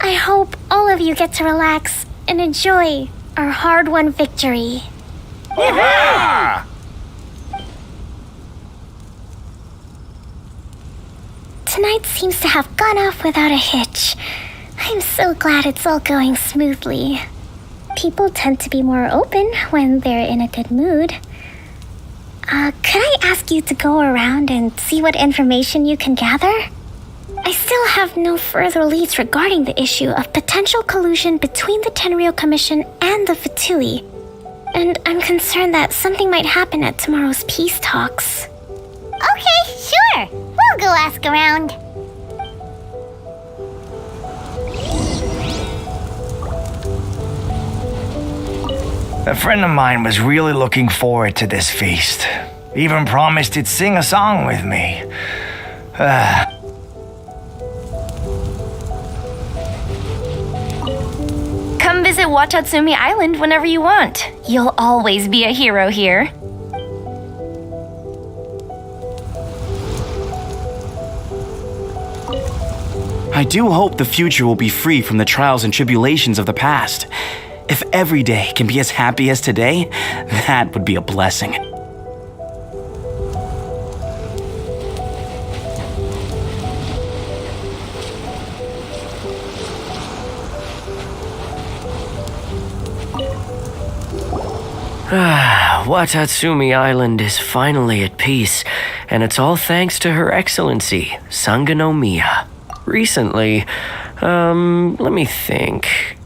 I hope all of you get to relax and enjoy our hard-won victory. Hurrah! Tonight seems to have gone off without a hitch. I'm so glad it's all going smoothly. People tend to be more open when they're in a good mood. Could I ask you to go around and see what information you can gather? I still have no further leads regarding the issue of potential collusion between the Tenryou Commission and the Fatui, and I'm concerned that something might happen at tomorrow's peace talks. Okay, sure. We'll go ask around. A friend of mine was really looking forward to this feast. Even promised he'd sing a song with me. Come visit Watatsumi Island whenever you want. You'll always be a hero here. I do hope the future will be free from the trials and tribulations of the past. If every day can be as happy as today, that would be a blessing. Watatsumi Island is finally at peace, and it's all thanks to Her Excellency, Sangonomiya. Recently, let me think.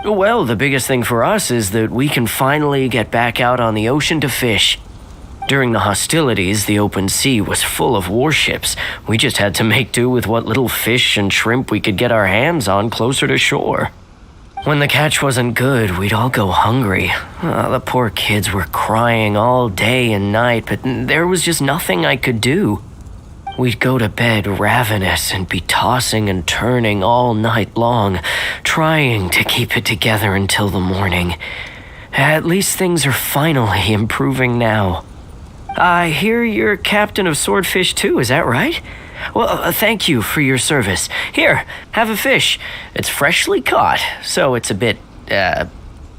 Well, the biggest thing for us is that we can finally get back out on the ocean to fish. During the hostilities, the open sea was full of warships. We just had to make do with what little fish and shrimp we could get our hands on closer to shore. When the catch wasn't good, we'd all go hungry. The poor kids were crying all day and night, but there was just nothing I could do. We'd go to bed ravenous and be tossing and turning all night long, trying to keep it together until the morning. At least things are finally improving now. I hear you're captain of Swordfish too, is that right? Well, thank you for your service. Here, have a fish. It's freshly caught, so it's a bit,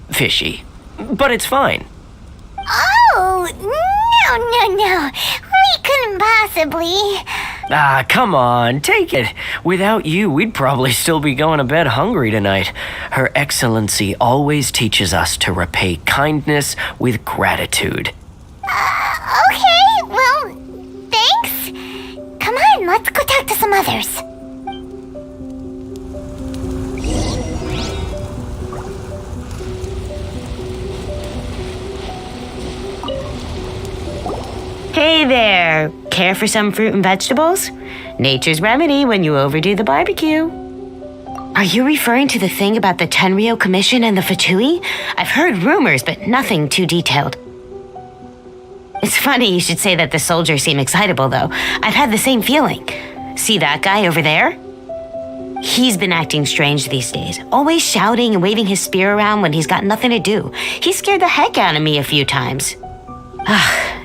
fishy. But it's fine. Oh, no. We couldn't possibly. Come on, take it. Without you, we'd probably still be going to bed hungry tonight. Her Excellency always teaches us to repay kindness with gratitude. Okay, well, thanks. Come on, let's go talk to some others. Hey there! Care for some fruit and vegetables? Nature's remedy when you overdo the barbecue. Are you referring to the thing about the Tenryou Commission and the Fatui? I've heard rumors, but nothing too detailed. It's funny you should say that the soldiers seem excitable, though. I've had the same feeling. See that guy over there? He's been acting strange these days, always shouting and waving his spear around when he's got nothing to do. He scared the heck out of me a few times.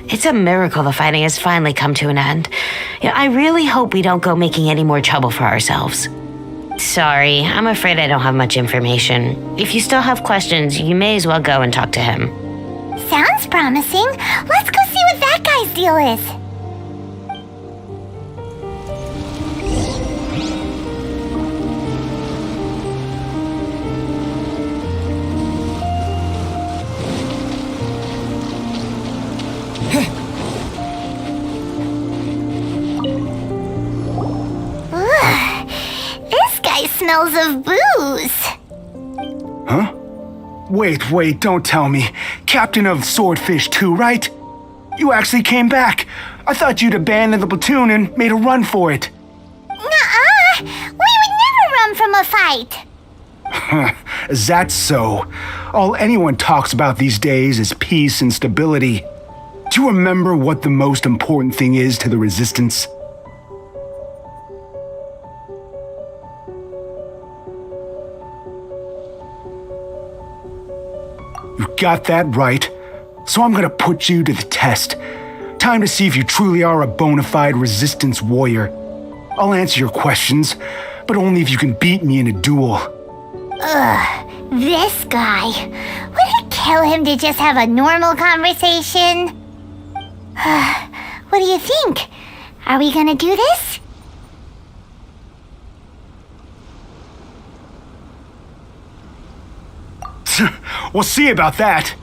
It's a miracle the fighting has finally come to an end. I really hope we don't go making any more trouble for ourselves. Sorry, I'm afraid I don't have much information. If you still have questions, you may as well go and talk to him. Sounds promising. Let's go see what that guy's deal is. This guy smells of booze. Huh? Wait, don't tell me. Captain of Swordfish 2, right? You actually came back. I thought you'd abandoned the platoon and made a run for it. Nuh-uh. We would never run from a fight. Is that so? All anyone talks about these days is peace and stability. Do you remember what the most important thing is to the Resistance? You got that right. So I'm gonna put you to the test. Time to see if you truly are a bona fide Resistance warrior. I'll answer your questions, but only if you can beat me in a duel. Ugh, this guy. Would it kill him to just have a normal conversation? What do you think? Are we gonna do this? We'll see about that.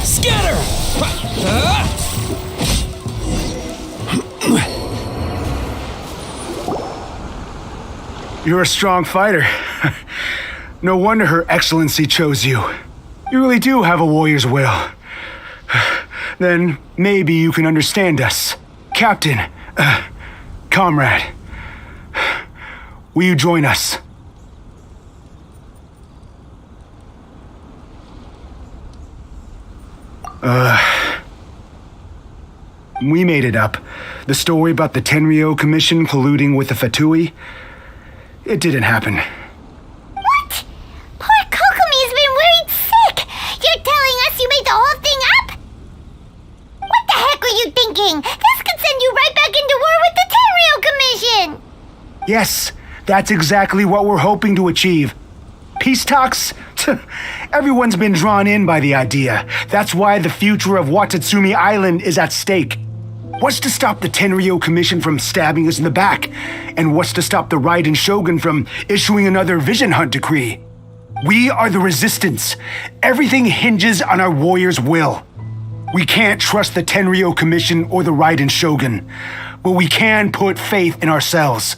Scatter! You're a strong fighter. No wonder Her Excellency chose you. You really do have a warrior's will. Then maybe you can understand us. Captain, comrade, will you join us? We made it up. The story about the Tenryou Commission colluding with the Fatui, it didn't happen. What? Poor Kokomi's been worried sick. You're telling us you made the whole thing up? What the heck were you thinking? This could send you right back into war with the Tenryou Commission. Yes, that's exactly what we're hoping to achieve. Peace talks? Everyone's been drawn in by the idea. That's why the future of Watatsumi Island is at stake. What's to stop the Tenryou Commission from stabbing us in the back? And what's to stop the Raiden Shogun from issuing another Vision Hunt decree? We are the Resistance. Everything hinges on our warrior's will. We can't trust the Tenryou Commission or the Raiden Shogun, but we can put faith in ourselves.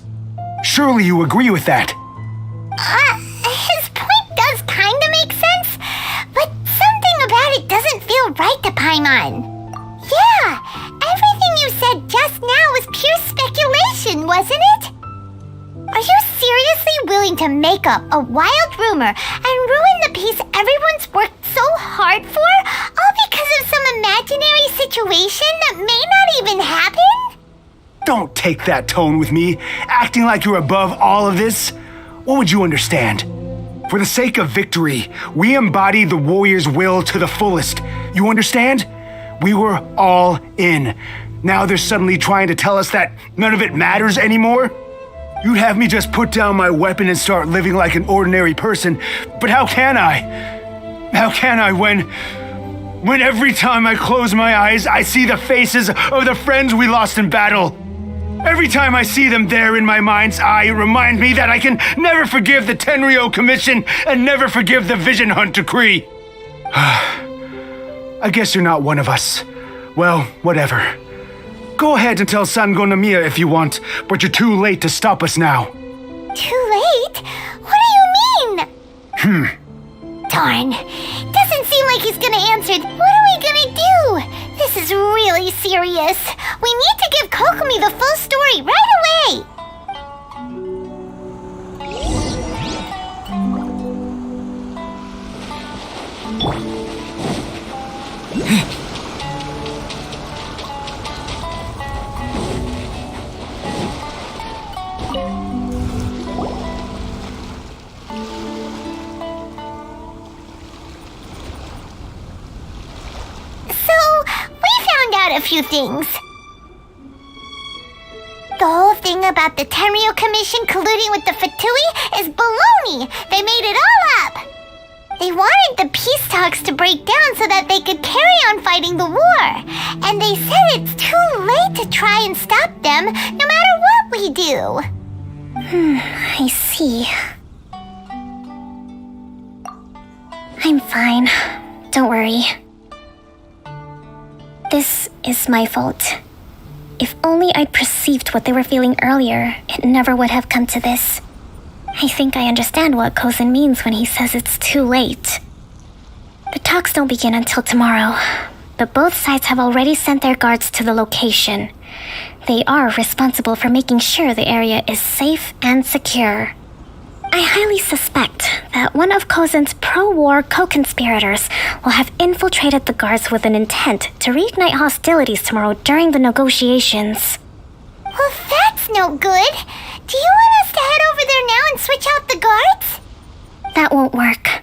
Surely you agree with that? His point does kinda make sense, but something about it doesn't feel right to Paimon. Yeah, everything you said just now was pure speculation, wasn't it? Are you seriously willing to make up a wild rumor and ruin the peace everyone's worked so hard for, all because of some imaginary situation that may not even happen? Don't take that tone with me, acting like you're above all of this. What would you understand? For the sake of victory, we embody the warrior's will to the fullest. You understand? We were all in. Now they're suddenly trying to tell us that none of it matters anymore? You'd have me just put down my weapon and start living like an ordinary person, but how can I? How can I when every time I close my eyes, I see the faces of the friends we lost in battle? Every time I see them there in my mind's eye, it reminds me that I can never forgive the Tenryou Commission and never forgive the Vision Hunt decree. I guess you're not one of us. Well, whatever. Go ahead and tell Sango Nomiya if you want, but you're too late to stop us now. Too late? What do you mean? Darn. Doesn't seem like he's gonna answer. What are we gonna do? This is really serious. We need to give Kokomi the full story right away. out a few things. The whole thing about the Tenryo Commission colluding with the Fatui is baloney. They made it all up. They wanted the peace talks to break down so that they could carry on fighting the war. And they said it's too late to try and stop them, no matter what we do. I see. I'm fine. Don't worry. This is my fault. If only I'd perceived what they were feeling earlier, it never would have come to this. I think I understand what Kozin means when he says it's too late. The talks don't begin until tomorrow, but both sides have already sent their guards to the location. They are responsible for making sure the area is safe and secure. I highly suspect that one of Kozin's pro-war co-conspirators will have infiltrated the guards with an intent to reignite hostilities tomorrow during the negotiations. Well, that's no good. Do you want us to head over there now and switch out the guards? That won't work.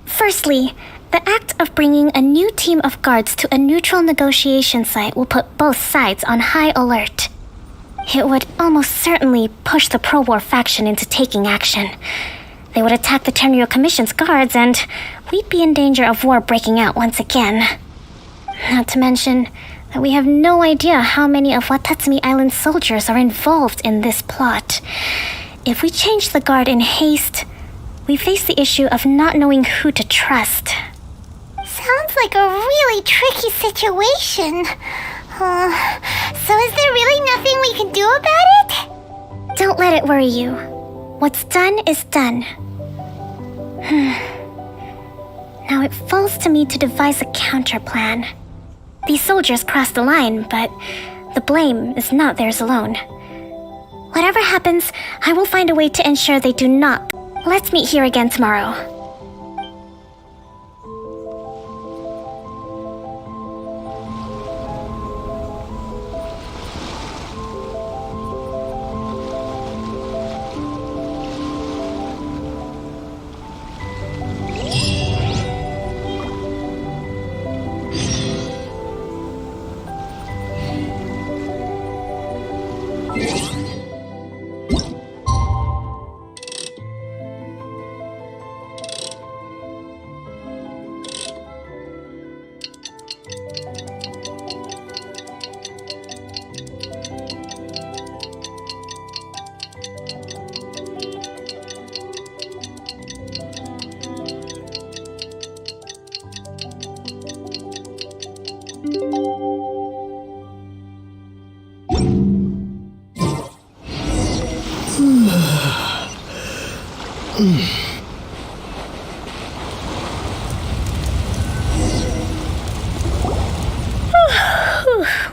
Firstly, the act of bringing a new team of guards to a neutral negotiation site will put both sides on high alert. It would almost certainly push the pro-war faction into taking action. They would attack the Tenryo Commission's guards, and we'd be in danger of war breaking out once again. Not to mention that we have no idea how many of Watatsumi Island's soldiers are involved in this plot. If we change the guard in haste, we face the issue of not knowing who to trust. Sounds like a really tricky situation. So is there really nothing we can do about it? Don't let it worry you. What's done is done. Now it falls to me to devise a counter plan. These soldiers crossed the line, but the blame is not theirs alone. Whatever happens, I will find a way to ensure they do not. Let's meet here again tomorrow.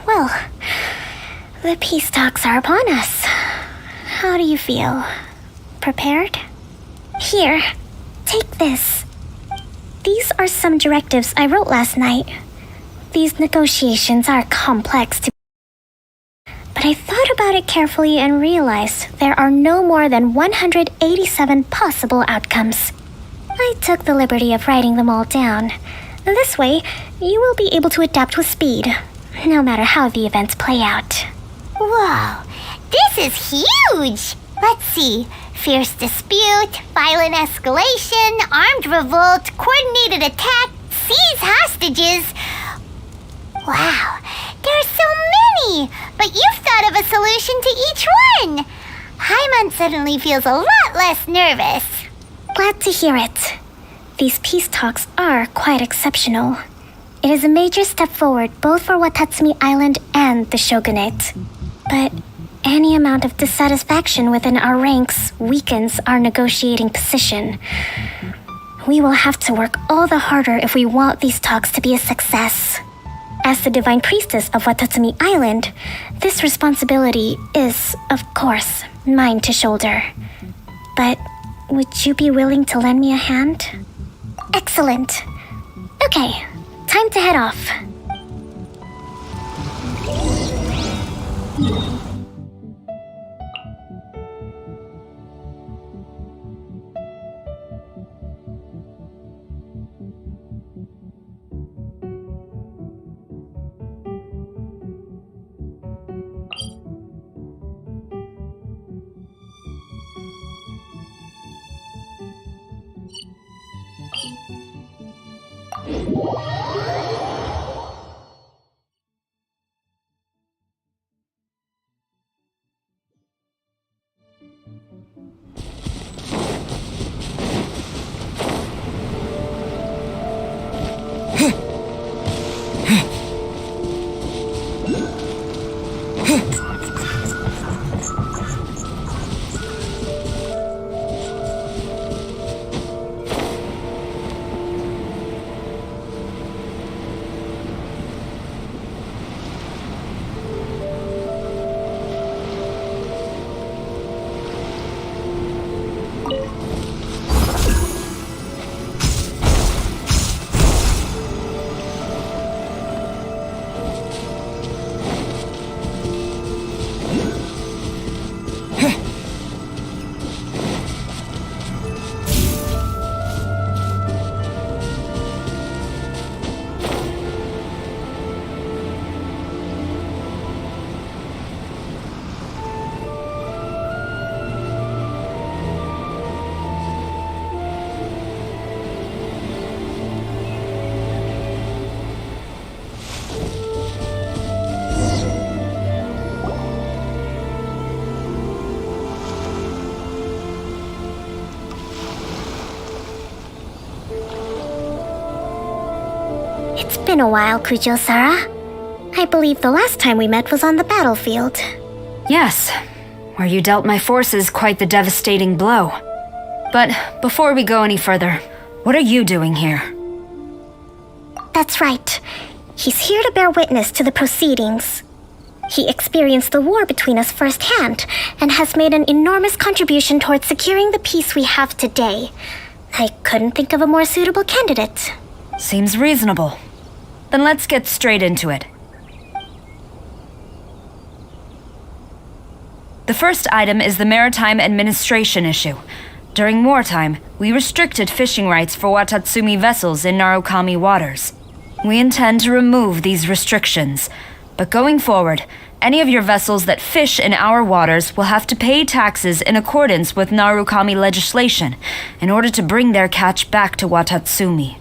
Well, the peace talks are upon us. How do you feel? Prepared? Here, take this. These are some directives I wrote last night. These negotiations are complex but I thought about it carefully and realized there are no more than 187 possible outcomes. I took the liberty of writing them all down. This way, you will be able to adapt with speed, no matter how the events play out. Whoa, this is huge! Let's see. Fierce dispute, violent escalation, armed revolt, coordinated attack, seize hostages. Wow, there are so many! But you've thought of a solution to each one! Paimon suddenly feels a lot less nervous. Glad to hear it. These peace talks are quite exceptional. It is a major step forward both for Watatsumi Island and the Shogunate. But any amount of dissatisfaction within our ranks weakens our negotiating position. We will have to work all the harder if we want these talks to be a success. As the Divine Priestess of Watatsumi Island, this responsibility is, of course, mine to shoulder. But would you be willing to lend me a hand? Excellent. Okay, time to head off. It's been a while, Kujo-Sara. I believe the last time we met was on the battlefield. Yes, where you dealt my forces quite the devastating blow. But before we go any further, what are you doing here? That's right. He's here to bear witness to the proceedings. He experienced the war between us firsthand and has made an enormous contribution towards securing the peace we have today. I couldn't think of a more suitable candidate. Seems reasonable. Then let's get straight into it. The first item is the maritime administration issue. During wartime, we restricted fishing rights for Watatsumi vessels in Narukami waters. We intend to remove these restrictions, but going forward, any of your vessels that fish in our waters will have to pay taxes in accordance with Narukami legislation in order to bring their catch back to Watatsumi.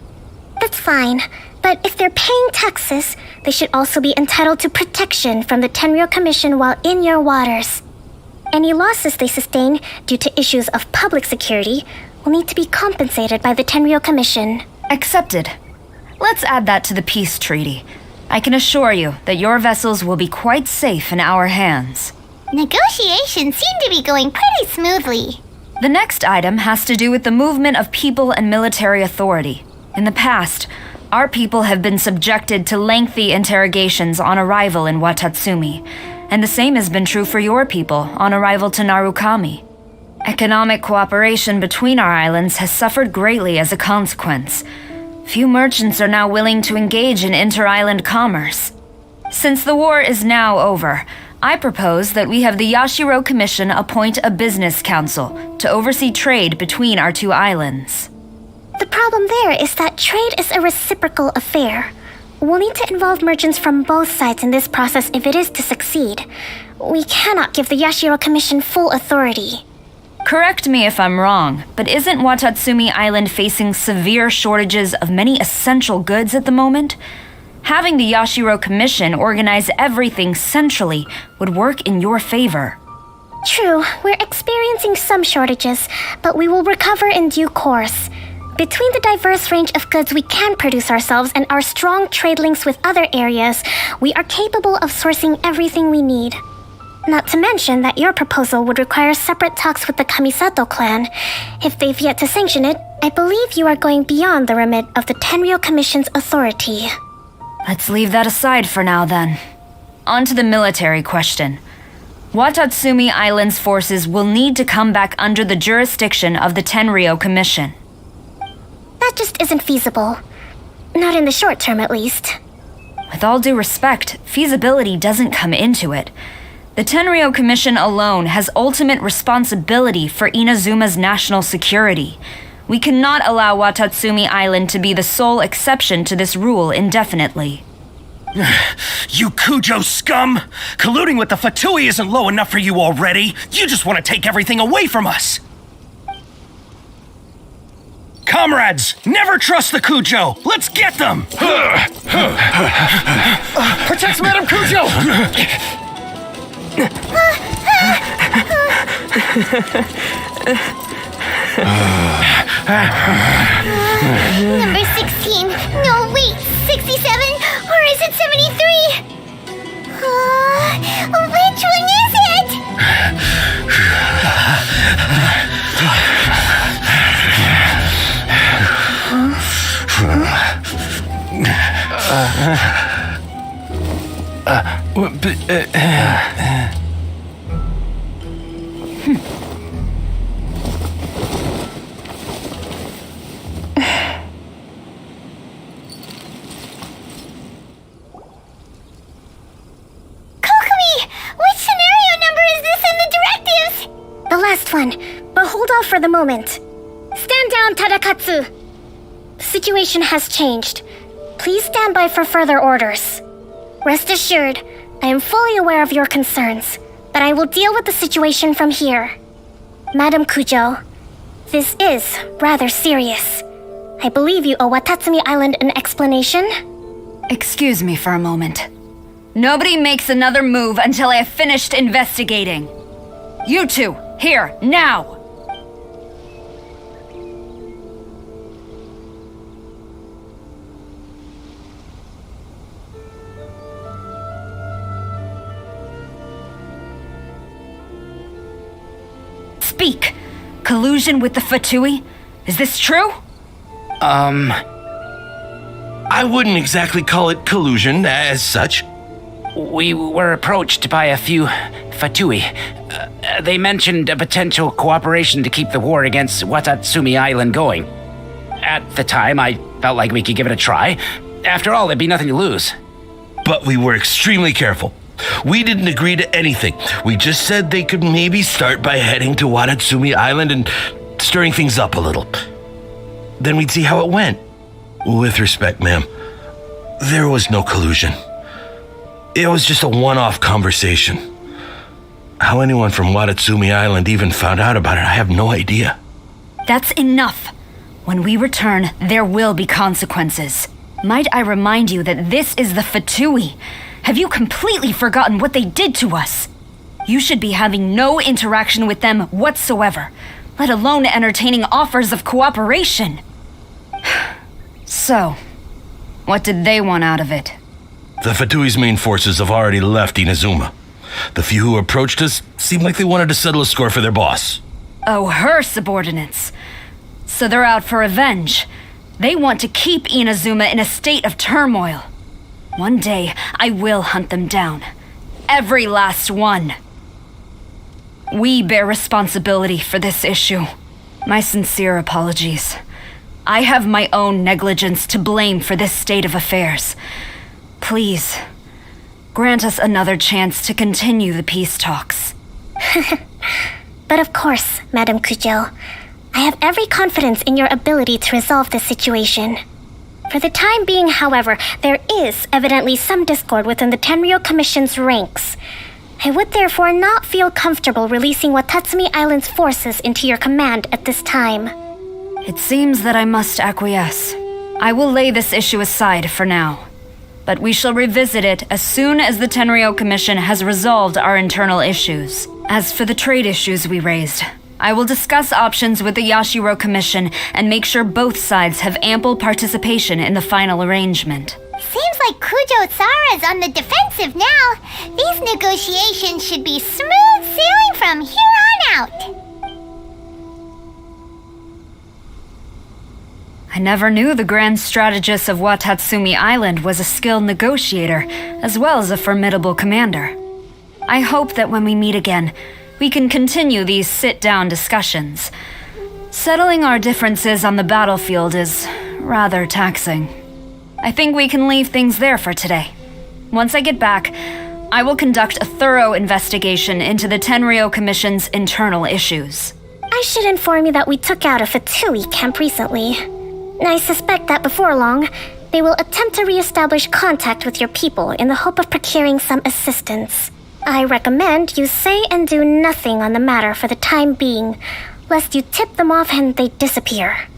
That's fine, but if they're paying taxes, they should also be entitled to protection from the Tenryou Commission while in your waters. Any losses they sustain due to issues of public security will need to be compensated by the Tenryou Commission. Accepted. Let's add that to the peace treaty. I can assure you that your vessels will be quite safe in our hands. Negotiations seem to be going pretty smoothly. The next item has to do with the movement of people and military authority. In the past, our people have been subjected to lengthy interrogations on arrival in Watatsumi, and the same has been true for your people on arrival to Narukami. Economic cooperation between our islands has suffered greatly as a consequence. Few merchants are now willing to engage in inter-island commerce. Since the war is now over, I propose that we have the Yashiro Commission appoint a business council to oversee trade between our two islands. The problem there is that trade is a reciprocal affair. We'll need to involve merchants from both sides in this process if it is to succeed. We cannot give the Yashiro Commission full authority. Correct me if I'm wrong, but isn't Watatsumi Island facing severe shortages of many essential goods at the moment? Having the Yashiro Commission organize everything centrally would work in your favor. True, we're experiencing some shortages, but we will recover in due course. Between the diverse range of goods we can produce ourselves and our strong trade links with other areas, we are capable of sourcing everything we need. Not to mention that your proposal would require separate talks with the Kamisato clan. If they've yet to sanction it, I believe you are going beyond the remit of the Tenryou Commission's authority. Let's leave that aside for now then. On to the military question. Watatsumi Island's forces will need to come back under the jurisdiction of the Tenryou Commission. That just isn't feasible. Not in the short term, at least. With all due respect, feasibility doesn't come into it. The Tenryou Commission alone has ultimate responsibility for Inazuma's national security. We cannot allow Watatsumi Island to be the sole exception to this rule indefinitely. You Kujo scum! Colluding with the Fatui isn't low enough for you already! You just want to take everything away from us! Comrades, never trust the Cujo! Let's get them! Protect Madame Cujo! Number 16. No, wait. 67? Or is it 73? Which one is it? The last one, but hold off for the moment. Stand down, Tadakatsu. The situation has changed. Please stand by for further orders. Rest assured, I am fully aware of your concerns, but I will deal with the situation from here. Madam Cujo, this is rather serious. I believe you owe Watatsumi Island an explanation. Excuse me for a moment. Nobody makes another move until I have finished investigating. You two, here, now! Speak! Collusion with the Fatui? Is this true? I wouldn't exactly call it collusion as such. We were approached by a few Fatui. They mentioned a potential cooperation to keep the war against Watatsumi Island going. At the time, I felt like we could give it a try. After all, there'd be nothing to lose. But we were extremely careful. We didn't agree to anything. We just said they could maybe start by heading to Watatsumi Island and stirring things up a little. Then we'd see how it went. With respect, ma'am, there was no collusion. It was just a one-off conversation. How anyone from Watatsumi Island even found out about it, I have no idea. That's enough. When we return, there will be consequences. Might I remind you that this is the Fatui? Have you completely forgotten what they did to us? You should be having no interaction with them whatsoever, let alone entertaining offers of cooperation. So, what did they want out of it? The Fatui's main forces have already left Inazuma. The few who approached us seemed like they wanted to settle a score for their boss. Oh, her subordinates. So they're out for revenge. They want to keep Inazuma in a state of turmoil. One day, I will hunt them down. Every last one. We bear responsibility for this issue. My sincere apologies. I have my own negligence to blame for this state of affairs. Please, grant us another chance to continue the peace talks. But of course, Madam Cujo, I have every confidence in your ability to resolve this situation. For the time being, however, there is evidently some discord within the Tenryou Commission's ranks. I would therefore not feel comfortable releasing Watatsumi Island's forces into your command at this time. It seems that I must acquiesce. I will lay this issue aside for now. But we shall revisit it as soon as the Tenryou Commission has resolved our internal issues. As for the trade issues we raised, I will discuss options with the Yashiro Commission and make sure both sides have ample participation in the final arrangement. Seems like Kujo-Sara's on the defensive now. These negotiations should be smooth sailing from here on out. I never knew the grand strategist of Watatsumi Island was a skilled negotiator, as well as a formidable commander. I hope that when we meet again, we can continue these sit-down discussions. Settling our differences on the battlefield is rather taxing. I think we can leave things there for today. Once I get back, I will conduct a thorough investigation into the Tenryou Commission's internal issues. I should inform you that we took out a Fatui camp recently. I suspect that before long, they will attempt to re-establish contact with your people in the hope of procuring some assistance. I recommend you say and do nothing on the matter for the time being, lest you tip them off and they disappear.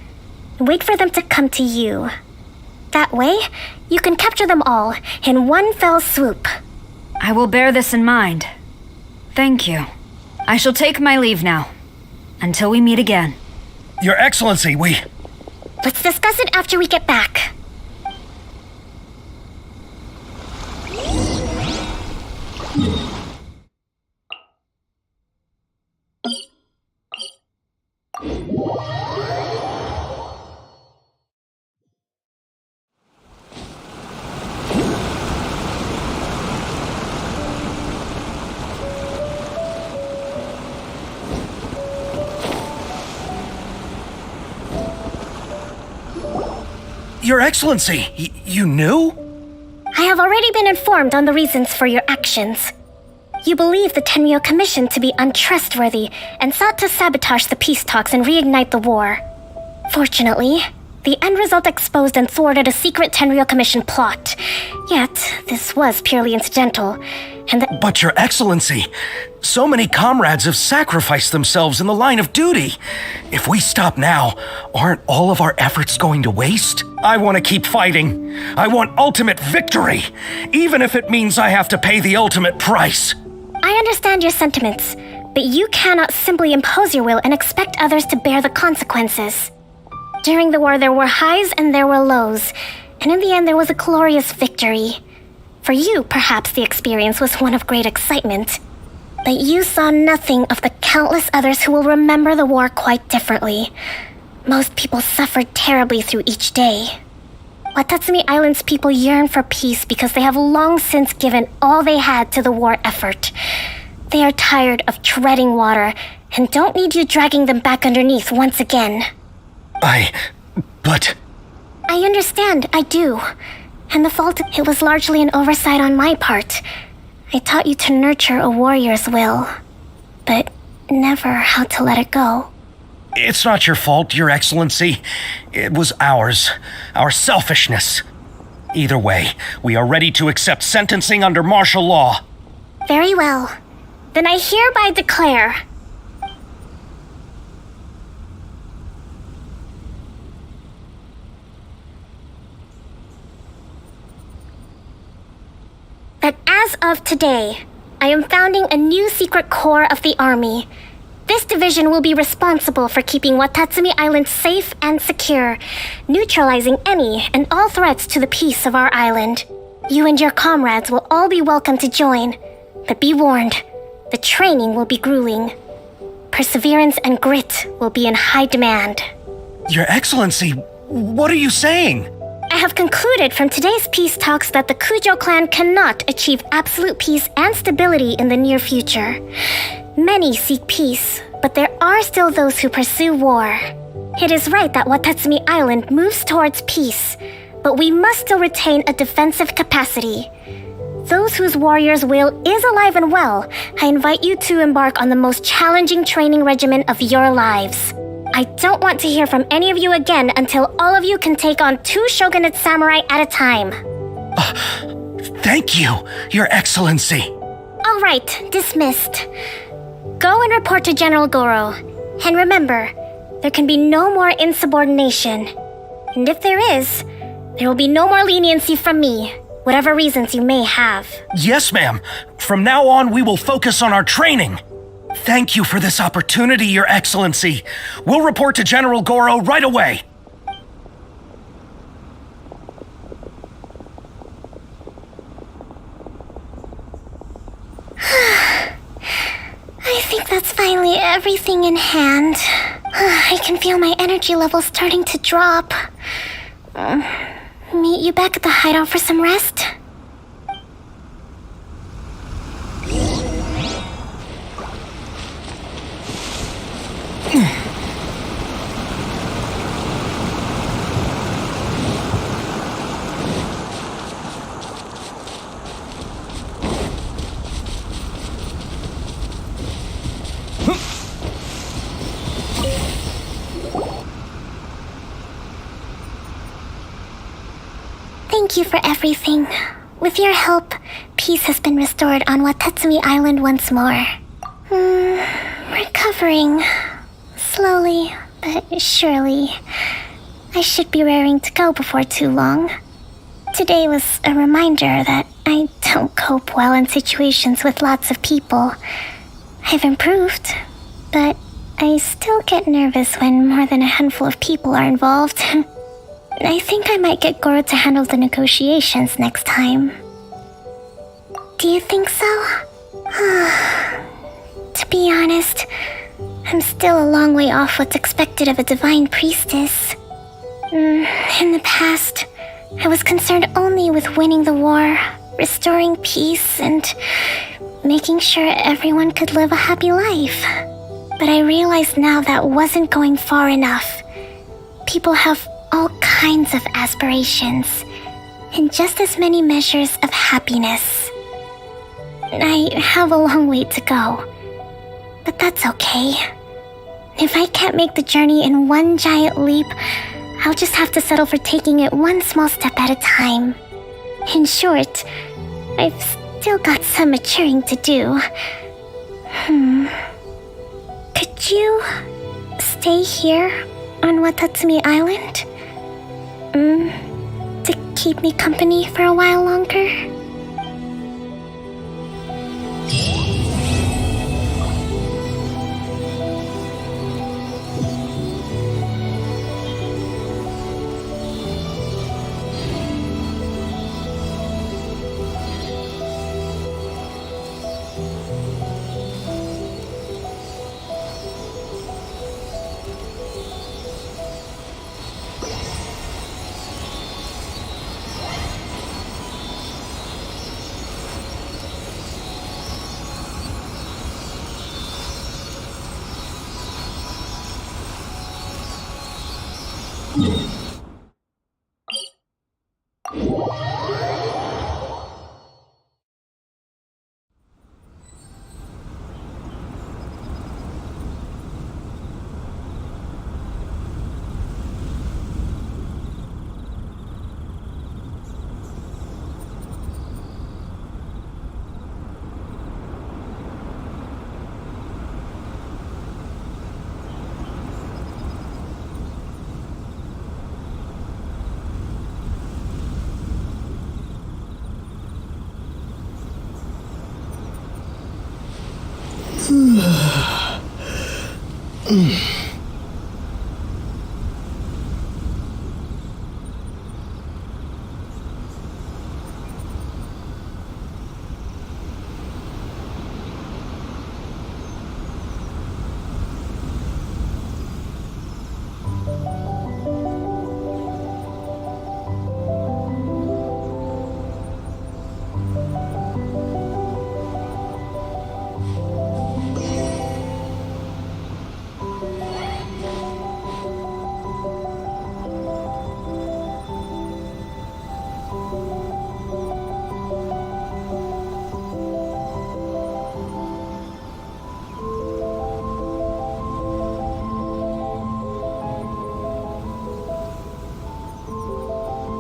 and wait for them to come to you. That way, you can capture them all in one fell swoop. I will bear this in mind. Thank you. I shall take my leave now. Until we meet again. Your Excellency, Let's discuss it after we get back. Your Excellency, you knew? I have already been informed on the reasons for your actions. You believe the Tenryou Commission to be untrustworthy and sought to sabotage the peace talks and reignite the war. Fortunately, the end result exposed and thwarted a secret Tenryou Commission plot. Yet, this was purely incidental, and But Your Excellency, so many comrades have sacrificed themselves in the line of duty. If we stop now, aren't all of our efforts going to waste? I want to keep fighting. I want ultimate victory, even if it means I have to pay the ultimate price. I understand your sentiments, but you cannot simply impose your will and expect others to bear the consequences. During the war, there were highs and there were lows, and in the end, there was a glorious victory. For you, perhaps the experience was one of great excitement, but you saw nothing of the countless others who will remember the war quite differently. Most people suffered terribly through each day. Watatsumi Island's people yearn for peace because they have long since given all they had to the war effort. They are tired of treading water and don't need you dragging them back underneath once again. But... I understand, I do. And the fault, it was largely an oversight on my part. I taught you to nurture a warrior's will, but never how to let it go. It's not your fault, Your Excellency. It was ours. Our selfishness. Either way, we are ready to accept sentencing under martial law. Very well. Then I hereby declare... that as of today, I am founding a new secret corps of the army. This division will be responsible for keeping Watatsumi Island safe and secure, neutralizing any and all threats to the peace of our island. You and your comrades will all be welcome to join, but be warned, the training will be grueling. Perseverance and grit will be in high demand. Your Excellency, what are you saying? I have concluded from today's peace talks that the Kujo clan cannot achieve absolute peace and stability in the near future. Many seek peace, but there are still those who pursue war. It is right that Watatsumi Island moves towards peace, but we must still retain a defensive capacity. Those whose warrior's will is alive and well, I invite you to embark on the most challenging training regimen of your lives. I don't want to hear from any of you again until all of you can take on 2 shogunate samurai at a time. Thank you, Your Excellency. All right, dismissed. Go and report to General Goro. And remember, there can be no more insubordination. And if there is, there will be no more leniency from me, whatever reasons you may have. Yes, ma'am. From now on, we will focus on our training. Thank you for this opportunity, Your Excellency. We'll report to General Goro right away. I think that's finally everything in hand. I can feel my energy levels starting to drop. Meet you back at the hideout for some rest? Thank you for everything. With your help, peace has been restored on Watatsumi Island once more. Recovering. Slowly, but surely. I should be raring to go before too long. Today was a reminder that I don't cope well in situations with lots of people. I've improved, but I still get nervous when more than a handful of people are involved. I think I might get Goro to handle the negotiations next time. Do you think so? To be honest, I'm still a long way off what's expected of a divine priestess. In the past, I was concerned only with winning the war, restoring peace, and making sure everyone could live a happy life. But I realize now that wasn't going far enough. People have all kinds of aspirations, and just as many measures of happiness. I have a long way to go, but that's okay. If I can't make the journey in one giant leap, I'll just have to settle for taking it one small step at a time. In short, I've still got some maturing to do. Could you stay here on Watatsumi Island? To keep me company for a while longer?